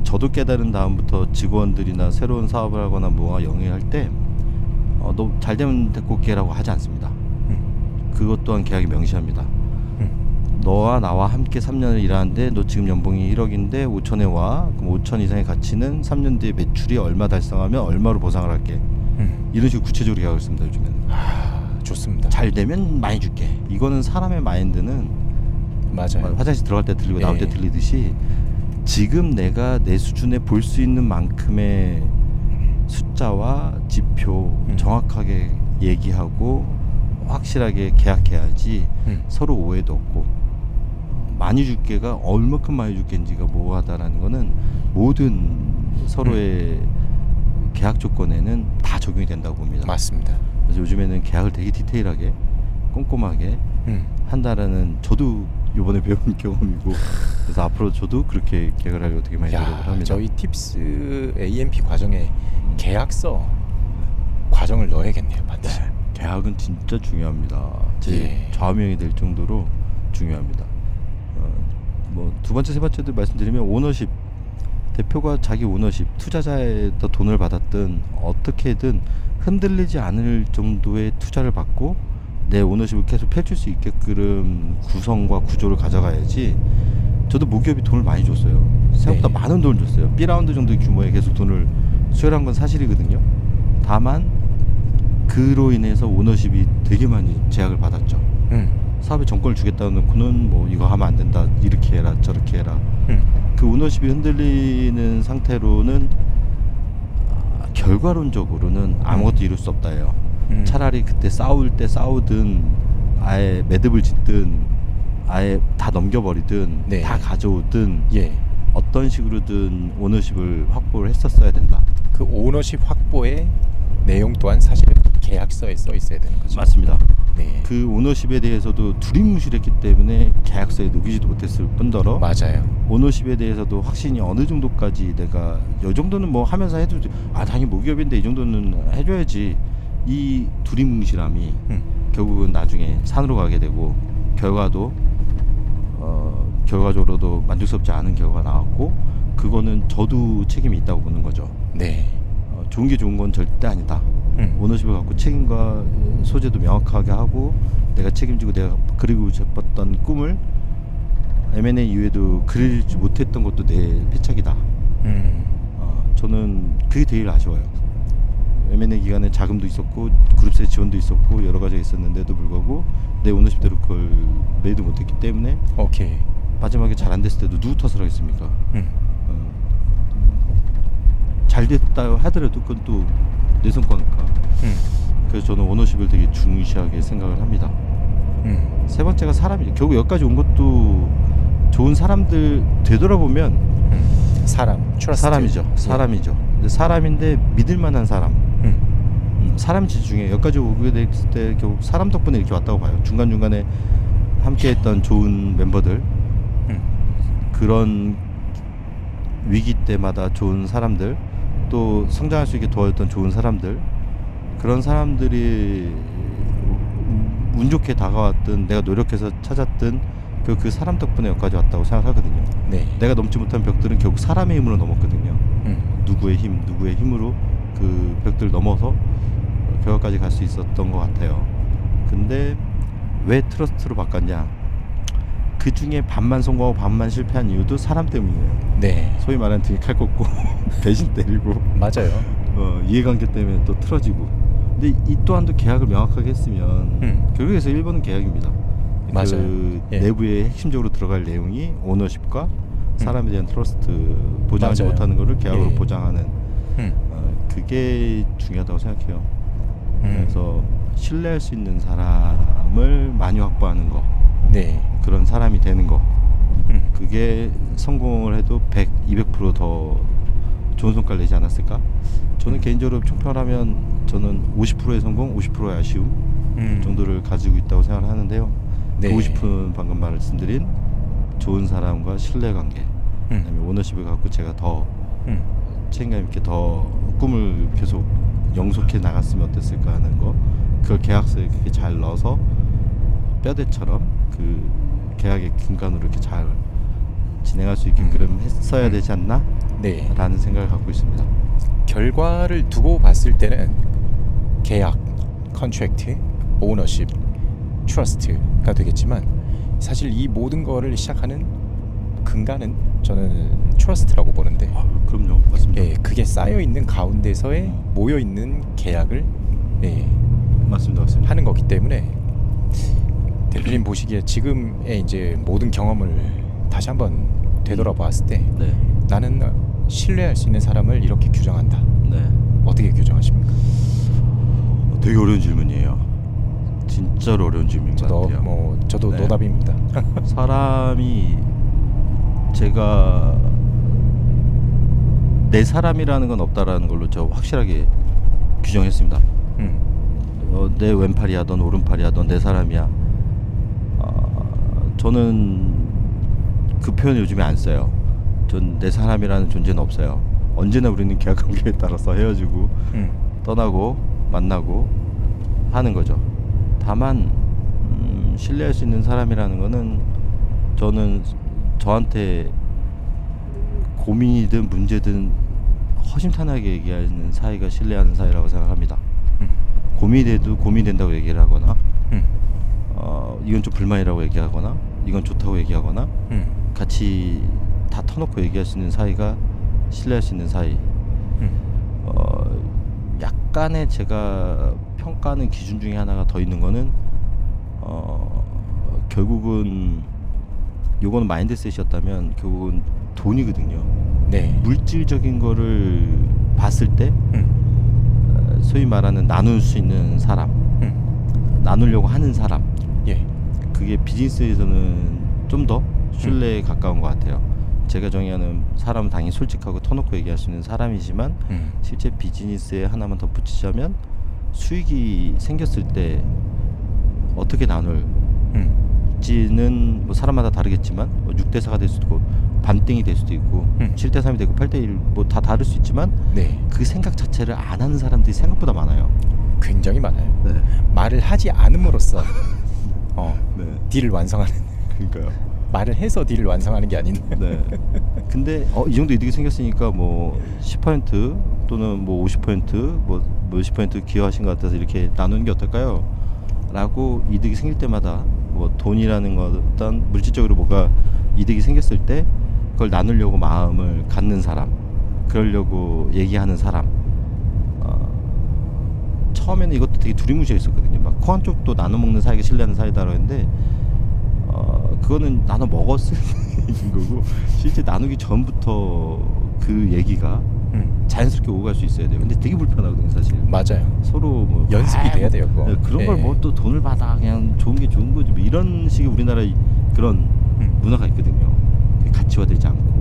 저도 깨달은 다음부터 직원들이나 새로운 사업을 하거나 뭐가 영위할 때 너 잘 되면 데리고 올게라고 하지 않습니다. 그것 또한 계약에 명시합니다. 너와 나와 함께 3년을 일하는데 너 지금 연봉이 1억인데 5천에 와. 그럼 5천 이상의 가치는 3년 뒤에 매출이 얼마 달성하면 얼마로 보상을 할게. 이런 식으로 구체적으로 계약을 씁니다. 요즘에는. 좋습니다. 잘 되면 많이 줄게. 이거는 사람의 마인드는 맞아요. 화장실 들어갈 때 들리고 나올 때 들리듯이 지금 내가 내 수준에 볼 수 있는 만큼의 숫자와 지표 정확하게 얘기하고 확실하게 계약해야지 서로 오해도 없고 많이 줄게가 얼마큼 많이 줄게인지가 모호하다라는 거는 모든 서로의 계약 조건에는 다 적용이 된다고 봅니다. 맞습니다. 그래서 요즘에는 계약을 되게 디테일하게 꼼꼼하게 한다라는 저도 이번에 배운 경험이고 그래서 앞으로 저도 그렇게 계약을 하려고 되게 많이 노력을 합니다. 저희 팁스 AMP 과정에 계약서 과정을 넣어야겠네요. 반드시. 네. 계약은 진짜 중요합니다. 제 좌우명이 될 정도로 중요합니다. 뭐 두 번째 세 번째도 말씀드리면 오너십 대표가 자기 오너십 투자자에다 돈을 받았든 어떻게든 흔들리지 않을 정도의 투자를 받고 내 오너십을 계속 펼칠 수 있게끔 구성과 구조를 가져가야지. 저도 모기업이 돈을 많이 줬어요. 생각보다 많은 돈을 줬어요. B라운드 정도의 규모에 계속 돈을 수혈한 건 사실이거든요. 다만 그로 인해서 오너십이 되게 많이 제약을 받았죠. 사업에 정권을 주겠다 놓고는 뭐 이거 하면 안 된다, 이렇게 해라 저렇게 해라. 그 오너십이 흔들리는 상태로는 결과론적으로는 아무것도 이룰 수 없다예요. 차라리 그때 싸울 때 싸우든 아예 매듭을 짓든 아예 다 넘겨버리든 다 가져오든 어떤 식으로든 오너십을 확보를 했었어야 된다. 그 오너십 확보의 내용 또한 사실은 계약서에 써 있어야 되는 거죠. 맞습니다. 그 오너십에 대해서도 두리뭉실했기 때문에 계약서에 녹이지도 못했을 뿐더러 맞아요. 오너십에 대해서도 확신이 어느 정도까지 내가 이 정도는 뭐 하면서 해도 당연히 모기업인데 이 정도는 해줘야지. 이 두리뭉실함이 결국은 나중에 산으로 가게 되고 결과적으로도 만족스럽지 않은 결과가 나왔고 그거는 저도 책임이 있다고 보는 거죠. 좋은 게 좋은 건 절대 아니다. 오너십을 갖고 책임과 소재도 명확하게 하고 내가 책임지고 내가 그리고 싶었던 꿈을 M&A 이후에도 그리지 못했던 것도 내 패착이다. 저는 그게 제일 아쉬워요. M&A 기간에 자금도 있었고 그룹세 지원도 있었고 여러 가지가 있었는데도 불구하고 내 오너십대로 그걸 매도 못했기 때문에 마지막에 잘 안 됐을 때도 누구 탓을 하겠습니까? 잘 됐다 하더라도 그건 또 내 성과니까. 그래서 저는 오너십을 되게 중시하게 생각을 합니다. 세 번째가 사람이죠. 결국 여기까지 온 것도 좋은 사람들 되돌아보면 사람이죠. 사람이죠. 근데 사람인데 믿을 만한 사람. 사람 진짜 중요해요. 여기까지 오게 됐을 때 결국 사람 덕분에 이렇게 왔다고 봐요. 중간중간에 함께했던 좋은 멤버들, 그런 위기 때마다 좋은 사람들, 또 성장할 수 있게 도와줬던 좋은 사람들, 그런 사람들이 운 좋게 다가왔든 내가 노력해서 찾았든 그 사람 덕분에 여기까지 왔다고 생각하거든요. 내가 넘지 못한 벽들은 결국 사람의 힘으로 넘었거든요. 누구의 힘으로 그 벽들을 넘어서 결과까지 갈 수 있었던 것 같아요. 근데 왜 트러스트로 바꿨냐? 그 중에 반만 성공하고 반만 실패한 이유도 사람 때문이에요. 소위 말하는 등에 칼 꽂고 배신 때리고 이해관계 때문에 또 틀어지고. 근데 이 또한도 계약을 명확하게 했으면 결국에서 1번은 계약입니다. 그 내부에 핵심적으로 들어갈 내용이 오너십과 사람에 대한 트러스트 보장하지 못하는 거를 계약으로 보장하는 그게 중요하다고 생각해요. 그래서 신뢰할 수 있는 사람을 많이 확보하는 거, 그런 사람이 되는 거, 그게 성공을 해도 100, 200% 좋은 성과를 내지 않았을까? 저는 개인적으로 총평하면 저는 50%의 성공, 50%의 아쉬움 정도를 가지고 있다고 생각을 하는데요. 그 50%는 방금 말씀드린 좋은 사람과 신뢰관계, 그다음에 오너십을 갖고 제가 더 책임감 있게 더 꿈을 계속 영속해 나갔으면 어땠을까 하는 거, 그걸 계약서에 그렇게 잘 넣어서 뼈대처럼 그 계약의 근간으로 이렇게 잘 진행할 수 있게끔 했어야 되지 않나? 라는 생각을 갖고 있습니다. 결과를 두고 봤을 때는 계약, 컨트랙트, 오너십, 트러스트가 되겠지만 사실 이 모든 거를 시작하는 근간은 저는 트러스트라고 보는데. 그럼요, 맞습니다. 예, 그게 쌓여 있는 가운데서의 모여 있는 계약을 맞습니다. 하는 거기 때문에 대표님 보시기에 지금의 이제 모든 경험을 다시 한번 되돌아봤을 때 나는 신뢰할 수 있는 사람을 이렇게 규정한다. 어떻게 규정하십니까? 되게 어려운 질문이에요. 진짜로 어려운 질문인 것 같아요. 저도 노답입니다. 사람이 제가 내 사람이라는 건 없다라는 걸로 저 확실하게 규정했습니다. 내 왼팔이야 넌 오른팔이야 넌 내 사람이야. 저는 그 표현 요즘에 안 써요. 전 내 사람이라는 존재는 없어요. 언제나 우리는 계약관계에 따라서 헤어지고 떠나고 만나고 하는 거죠. 다만 신뢰할 수 있는 사람이라는 거는 저는 저한테 고민이든 문제든 허심탄회하게 얘기하는 사이가 신뢰하는 사이라고 생각합니다. 고민돼도 고민된다고 얘기를 하거나 이건 좀 불만이라고 얘기하거나 이건 좋다고 얘기하거나 같이 다 터놓고 얘기할 수 있는 사이가 신뢰할 수 있는 사이. 약간의 제가 평가하는 기준 중에 하나가 더 있는 거는 결국은 요거는 마인드셋이었다면 결국은 돈이거든요. 물질적인 거를 봤을 때 소위 말하는 나눌 수 있는 사람, 나누려고 하는 사람, 그게 비즈니스에서는 좀 더 신뢰에 가까운 것 같아요. 제가 정의하는 사람은 당연히 솔직하고 터놓고 얘기할 수 있는 사람이지만 실제 비즈니스에 하나만 덧붙이자면 수익이 생겼을 때 어떻게 나눌지는 뭐 사람마다 다르겠지만 뭐 6대4가 될 수도 있고 반띵이 될 수도 있고 7대3이 되고 8대1 뭐 다 다를 수 있지만 그 생각 자체를 안 하는 사람들이 생각보다 많아요. 굉장히 많아요. 말을 하지 않음으로써 딜을 완성하는. 그러니까요. 말을 해서 딜을 완성하는 게 아닌데. 근데 이 정도 이득이 생겼으니까 뭐 10% 또는 뭐 50% 뭐 몇십 % 기여하신 것 같아서 이렇게 나누는 게 어떨까요? 라고 이득이 생길 때마다 뭐 돈이라는 거 어떤 물질적으로 뭐가 이득이 생겼을 때 그걸 나누려고 마음을 갖는 사람, 그러려고 얘기하는 사람. 처음에는 이것도 되게 두리뭉실했었거든요. 막 코 한쪽도 나눠 먹는 사이가 신뢰하는 사이다라고 했는데 그거는 나눠 먹었을 얘기인 거고 실제 나누기 전부터 그 얘기가 자연스럽게 오고 갈 수 있어야 돼요. 근데 되게 불편하거든요, 사실. 맞아요. 서로 뭐 연습이 돼야 돼요, 그거. 그런 걸 뭐 또 돈을 받아 그냥 좋은 게 좋은 거지 뭐 이런 식의 우리나라의 그런 문화가 있거든요. 가치화되지 않고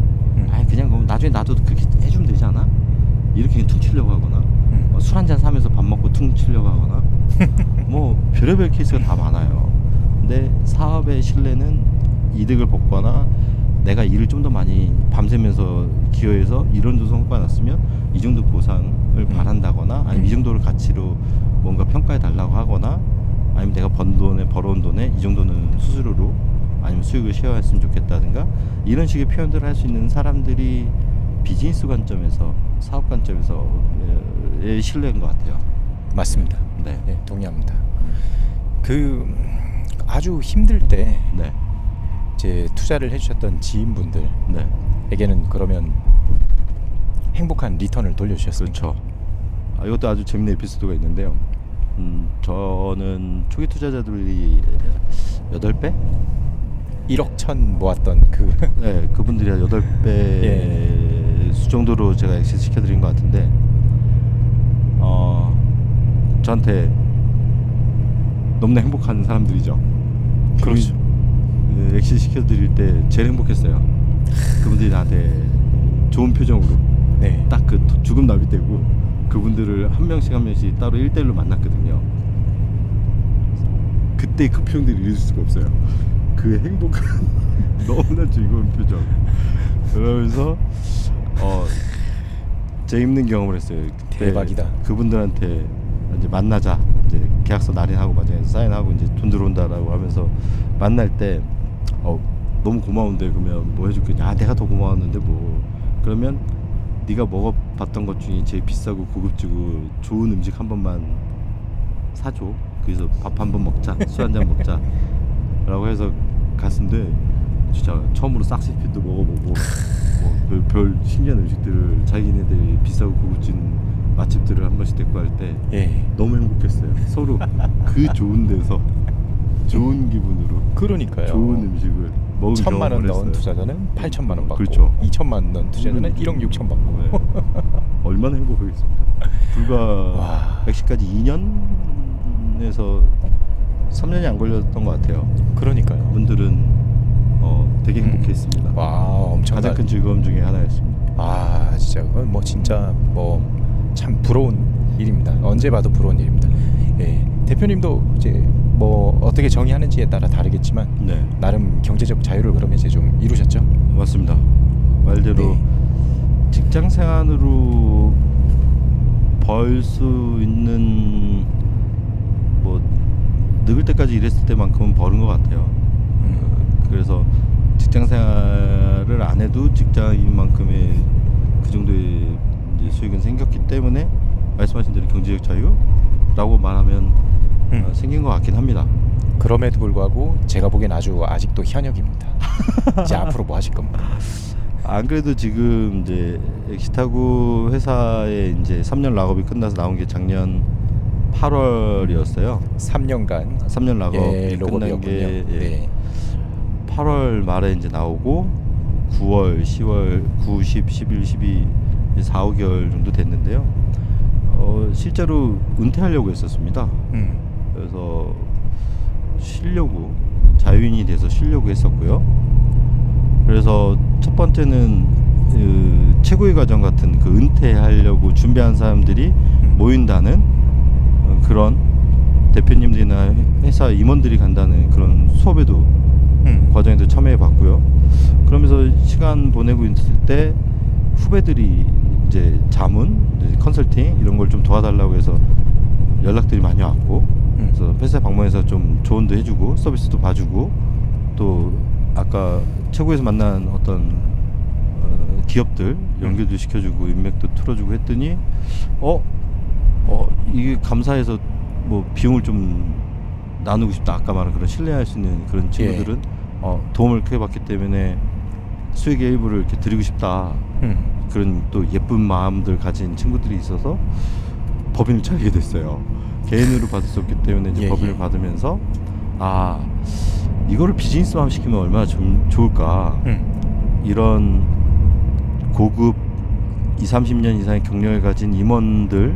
그냥 그럼 나중에 나도 그렇게 해주면 되지 않아? 이렇게 그냥 퉁치려고 하거나 술 한잔 사면서 밥 먹고 퉁치려고 하거나 뭐 별의별 케이스가 다 많아요. 근데 사업의 신뢰는 이득을 벗거나 내가 일을 좀 더 많이 밤새면서 기여해서 이런 정도 성과가 났으면 이 정도 보상을 바란다거나 아니면 이 정도를 가치로 뭔가 평가해 달라고 하거나 아니면 내가 벌어온 돈에 이 정도는 수수료로 아니면 수익을 쉐어했으면 좋겠다든가 이런 식의 표현들을 할 수 있는 사람들이 비즈니스 관점에서 사업 관점에서의 신뢰인 것 같아요. 맞습니다. 동의합니다. 그 아주 힘들 때 이제 투자를 해주셨던 지인분들에게는 그러면 행복한 리턴을 돌려주셨습니까? 그렇죠. 이것도 아주 재밌는 에피소드가 있는데요. 저는 초기 투자자들이 8배? 1억 천 모았던 그분들이 한 8배 수 정도로 제가 엑시트 시켜드린 것 같은데 저한테 너무나 행복한 사람들이죠. 그렇죠. 엑시트 시켜드릴 때 제일 행복했어요. 그분들이 나한테 좋은 표정으로 딱 그 죽음 나비 때고 그분들을 한 명씩 따로 1대1로 만났거든요. 그때 그 표정들이 잊을 수가 없어요. 그 행복한 너무나 즐거운 표정. 그러면서 재밌는 경험을 했어요. 대박이다. 그분들한테 이제 만나자. 이제 계약서 날인하고 마지막에 사인하고 이제 돈 들어온다라고 하면서 만날 때 너무 고마운데 그러면 뭐 해줄겠냐? 내가 더 고마웠는데 뭐 그러면 네가 먹어봤던 것 중에 제일 비싸고 고급지고 좋은 음식 한 번만 사줘. 그래서 밥 한 번 먹자, 술 한 잔 먹자 라고 해서 갔는데 진짜 처음으로 싹시피도 먹어보고 뭐 별 신기한 음식들을 자기네들이 비싸고 고급진 맛집들을 한 번씩 데리고 갈 때 너무 행복했어요. 서로 그 좋은 데서 좋은 기분으로 그러니까요. 좋은 음식을 먹은 1,000만 원 넣은 투자자는 8,000만 원 받고 그렇죠. 2,000만 원 넣은 투자자는 1억 6천 받고 네. 얼마나 행복하겠습니까. 불과 멕시까지 2년에서 3년이 안 걸렸던 것 같아요. 그러니까요. 분들은 되게 행복했습니다. 와, 엄청난 가장 큰 즐거움 중에 하나였습니다. 아, 진짜 뭐 진짜 뭐 참 부러운 일입니다. 언제 봐도 부러운 일입니다. 예, 대표님도 이제 뭐 어떻게 정의하는지에 따라 다르겠지만 네. 나름 경제적 자유를 그러면 이제 좀 이루셨죠? 맞습니다. 말대로 직장 생활으로 벌 수 있는 뭐 늙을 때까지 일했을 때만큼은 버는 것 같아요. 그래서 직장 생활을 안 해도 직장인 만큼의 그 정도의 이제 수익은 생겼기 때문에 말씀하신 대로 경제적 자유라고 말하면 생긴 것 같긴 합니다. 그럼에도 불구하고 제가 보기엔 아직도 현역입니다. 이제 앞으로 뭐 하실 겁니까? 안 그래도 지금 이제 엑시타고 회사에 이제 3년 락업이 끝나서 나온 게 작년 8월이었어요. 3년 락업이 끝난 게 8월 말에 이제 나오고 9월, 10월, 9, 10, 11, 12 4, 5개월 정도 됐는데요. 실제로 은퇴하려고 했었습니다. 그래서 쉬려고 자유인이 돼서 쉬려고 했었고요. 그래서 첫 번째는 최고의 과정 같은 그 은퇴하려고 준비한 사람들이 모인다는 그런 대표님들이나 회사 임원들이 간다는 그런 수업에도 과정에도 참여해 봤고요. 그러면서 시간 보내고 있을 때 후배들이 이제 자문, 이제 컨설팅 이런 걸 좀 도와달라고 해서 연락들이 많이 왔고, 그래서 회사 방문해서 좀 조언도 해주고 서비스도 봐주고, 또 아까 최고에서 만난 어떤 기업들 연결도 시켜주고 인맥도 틀어주고 했더니 이게 감사해서 뭐 비용을 좀 나누고 싶다. 아까 말한 그런 신뢰할 수 있는 그런 친구들은 도움을 크게 받기 때문에 수익의 일부를 이렇게 드리고 싶다. 그런 또 예쁜 마음들 가진 친구들이 있어서 법인을 차리게 됐어요. 개인으로 받을 수 없기 때문에 이제 법인을 받으면서 이거를 비즈니스화 시키면 얼마나 좀 좋을까. 이런 고급 20-30년 이상의 경력을 가진 임원들,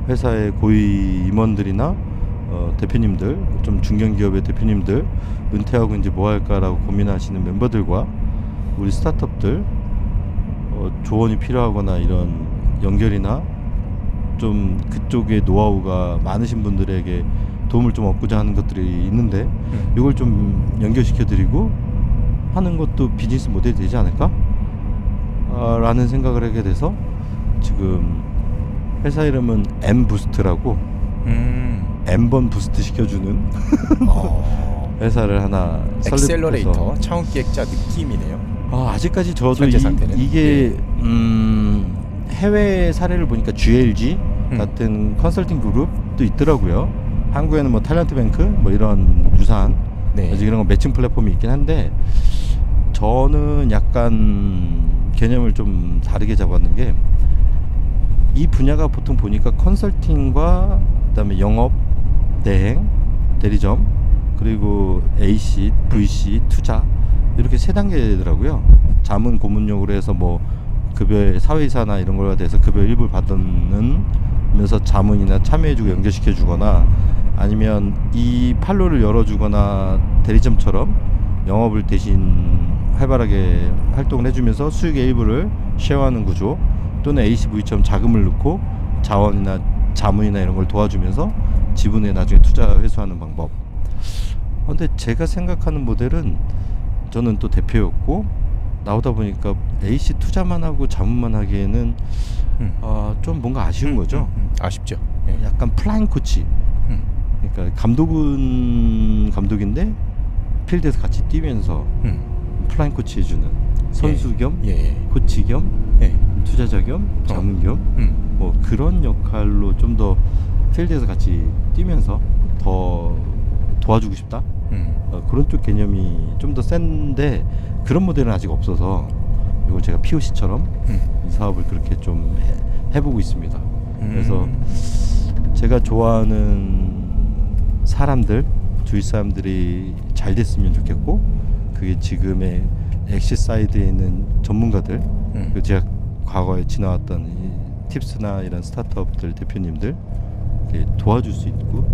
회사의 고위 임원들이나 대표님들, 좀 중견기업의 대표님들, 은퇴하고 이제 뭐 할까라고 고민하시는 멤버들과 우리 스타트업들 조언이 필요하거나 이런 연결이나 좀 그쪽에 노하우가 많으신 분들에게 도움을 좀 얻고자 하는 것들이 있는데 이걸 좀 연결시켜드리고 하는 것도 비즈니스 모델이 되지 않을까? 라는 생각을 하게 돼서 지금 회사 이름은 M부스트라고 N번 부스트 시켜주는 회사를 하나 엑셀러레이터 창업기획자 느낌이네요. 아직까지 저도 이게 해외 사례를 보니까 GLG 같은 컨설팅 그룹도 있더라고요. 한국에는 뭐 탤런트뱅크 뭐 이런 유사한 아직 이런 거 매칭 플랫폼이 있긴 한데 저는 약간 개념을 좀 다르게 잡았는 게 이 분야가 보통 보니까 컨설팅과 그다음에 영업, 대행, 대리점 그리고 AC, VC, 투자 이렇게 세 단계더라고요. 자문 고문용으로 해서 뭐 급여의 사회이사나 이런 거에 대해서 급여 일부를 받으면서 자문이나 참여해주고 연결시켜주거나 아니면 이 판로를 열어주거나 대리점처럼 영업을 대신 활발하게 활동을 해주면서 수익의 일부를 쉐어하는 구조 또는 ACV처럼 자금을 넣고 자원이나 자문이나 이런 걸 도와주면서 지분에 나중에 투자 회수하는 방법. 근데 제가 생각하는 모델은 저는 또 대표였고 나오다 보니까 AC 투자만 하고 자문만 하기에는 좀 뭔가 아쉬운 거죠. 아쉽죠. 약간 플라잉 코치. 그러니까 감독은 감독인데 필드에서 같이 뛰면서 플라잉 코치 해주는 선수 겸 코치 겸 투자자 겸 자문 겸 뭐 그런 역할로 좀 더 필드에서 같이 뛰면서 더 도와주고 싶다. 그런 쪽 개념이 좀 더 센데 그런 모델은 아직 없어서 이걸 제가 POC처럼 이 사업을 그렇게 좀 해보고 있습니다. 그래서 제가 좋아하는 사람들, 주위 사람들이 잘 됐으면 좋겠고, 그게 지금의 엑시 사이드에 있는 전문가들, 그리고 제가 과거에 지나왔던 이 팁스나 이런 스타트업들 대표님들 도와줄 수 있고,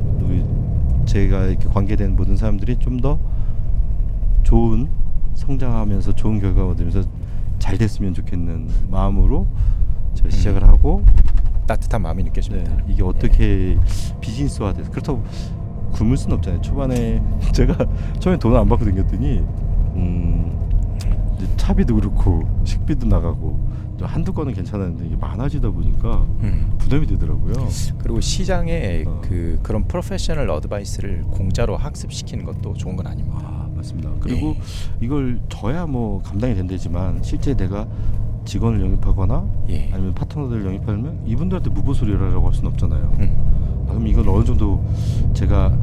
제가 이렇게 관계된 모든 사람들이 좀 더 좋은 성장하면서 좋은 결과가 얻으면서 잘 됐으면 좋겠는 마음으로 제가 시작을 하고, 따뜻한 마음이 느껴집니다. 네, 이게 어떻게 비즈니스화돼서, 그렇다고 굶을 수는 없잖아요. 초반에 제가 처음에 돈을 안 받고 다녔더니 이제 차비도 그렇고 식비도 나가고 한두 건은 괜찮았는데 이게 많아지다 보니까 부담이 되더라고요. 그리고 시장에 그런 프로페셔널 어드바이스를 공짜로 학습시키는 것도 좋은 건 아닙니다. 맞습니다. 그리고 이걸 저야 뭐 감당이 된다지만 실제 내가 직원을 영입하거나 아니면 파트너들을 영입하려면 이분들한테 무보수리라고 할 수는 없잖아요. 그럼 이건 어느 정도 제가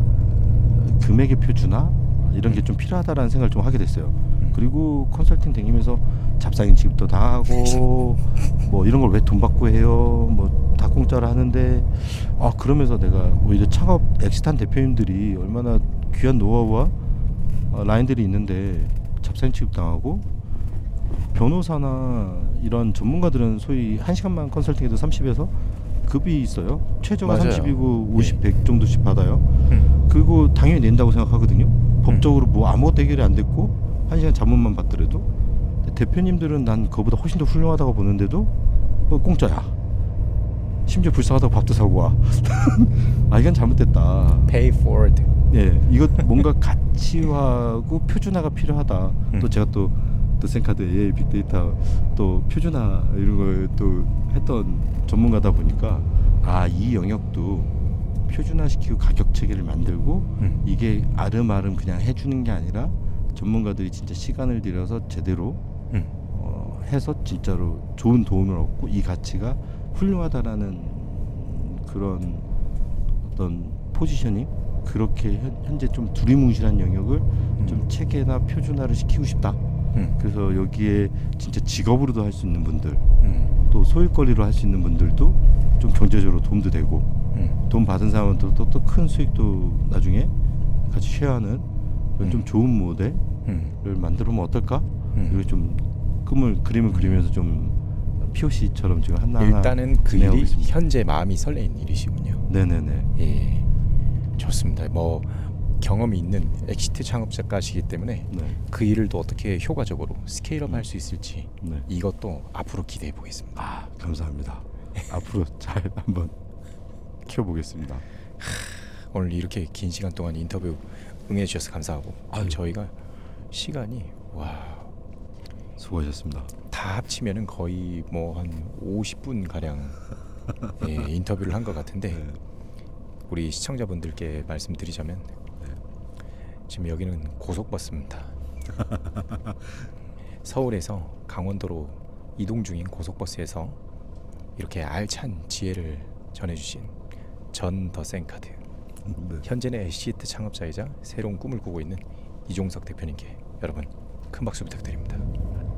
금액의 표준화 이런 게 좀 필요하다라는 생각을 좀 하게 됐어요. 그리고 컨설팅 다니면서 잡상인 취급도 당하고 뭐 이런 걸 왜 돈 받고 해요, 뭐 다 공짜로 하는데, 그러면서 내가 오히려 창업 엑시탄 대표님들이 얼마나 귀한 노하우와 라인들이 있는데 잡상인 취급 당하고, 변호사나 이런 전문가들은 소위 1시간만 컨설팅해도 30에서 급이 있어요. 최저가 맞아요. 30이고 50, 100 정도씩 받아요. 그리고 당연히 낸다고 생각하거든요. 법적으로 뭐 아무것도 해결이 안 됐고 1시간 자문만 받더라도. 대표님들은 난 그거보다 훨씬 더 훌륭하다고 보는데도 공짜야. 심지어 불쌍하다고 밥도 사고 와. 이건 잘못됐다. Pay forward. 이것 뭔가 가치화하고 표준화가 필요하다. 또 제가 또 센카드 AI 빅데이터 또 표준화 이런 걸 또 했던 전문가다 보니까 이 영역도 표준화시키고 가격 체계를 만들고 이게 아름아름 그냥 해주는 게 아니라 전문가들이 진짜 시간을 들여서 제대로 해서 진짜로 좋은 도움을 얻고 이 가치가 훌륭하다라는 그런 어떤 포지셔닝, 그렇게 현재 좀 두리뭉실한 영역을 좀 체계나 표준화를 시키고 싶다. 그래서 여기에 진짜 직업으로도 할 수 있는 분들, 또 소일거리로 할 수 있는 분들도 좀 경제적으로 도움도 되고, 돈 받은 사람은 또 큰 수익도 나중에 같이 쉐어하는 그런 좀 좋은 모델을 만들면 어떨까? 이거 좀 그림을 그리면서 좀 POC처럼 지금 하나하나 일단은 그 진행하고 일이 있습니다. 현재 마음이 설레는 일이시군요. 네네네. 좋습니다. 뭐 경험이 있는 엑시트 창업자가시기 때문에 그 일을 또 어떻게 효과적으로 스케일업 할 수 있을지 이것도 앞으로 기대해 보겠습니다. 감사합니다. 앞으로 잘 한번 키워보겠습니다. 오늘 이렇게 긴 시간 동안 인터뷰 응해 주셔서 감사하고, 저희가 시간이 수고하셨습니다. 다 합치면은 거의 뭐 한 50분 가량 인터뷰를 한 것 같은데, 우리 시청자분들께 말씀드리자면 지금 여기는 고속버스입니다. 서울에서 강원도로 이동 중인 고속버스에서 이렇게 알찬 지혜를 전해주신 전 더 센카드, 현재는 엑시트 창업자이자 새로운 꿈을 꾸고 있는 이종석 대표님께 여러분 큰 박수 부탁드립니다.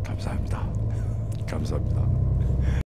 감사합니다. 감사합니다.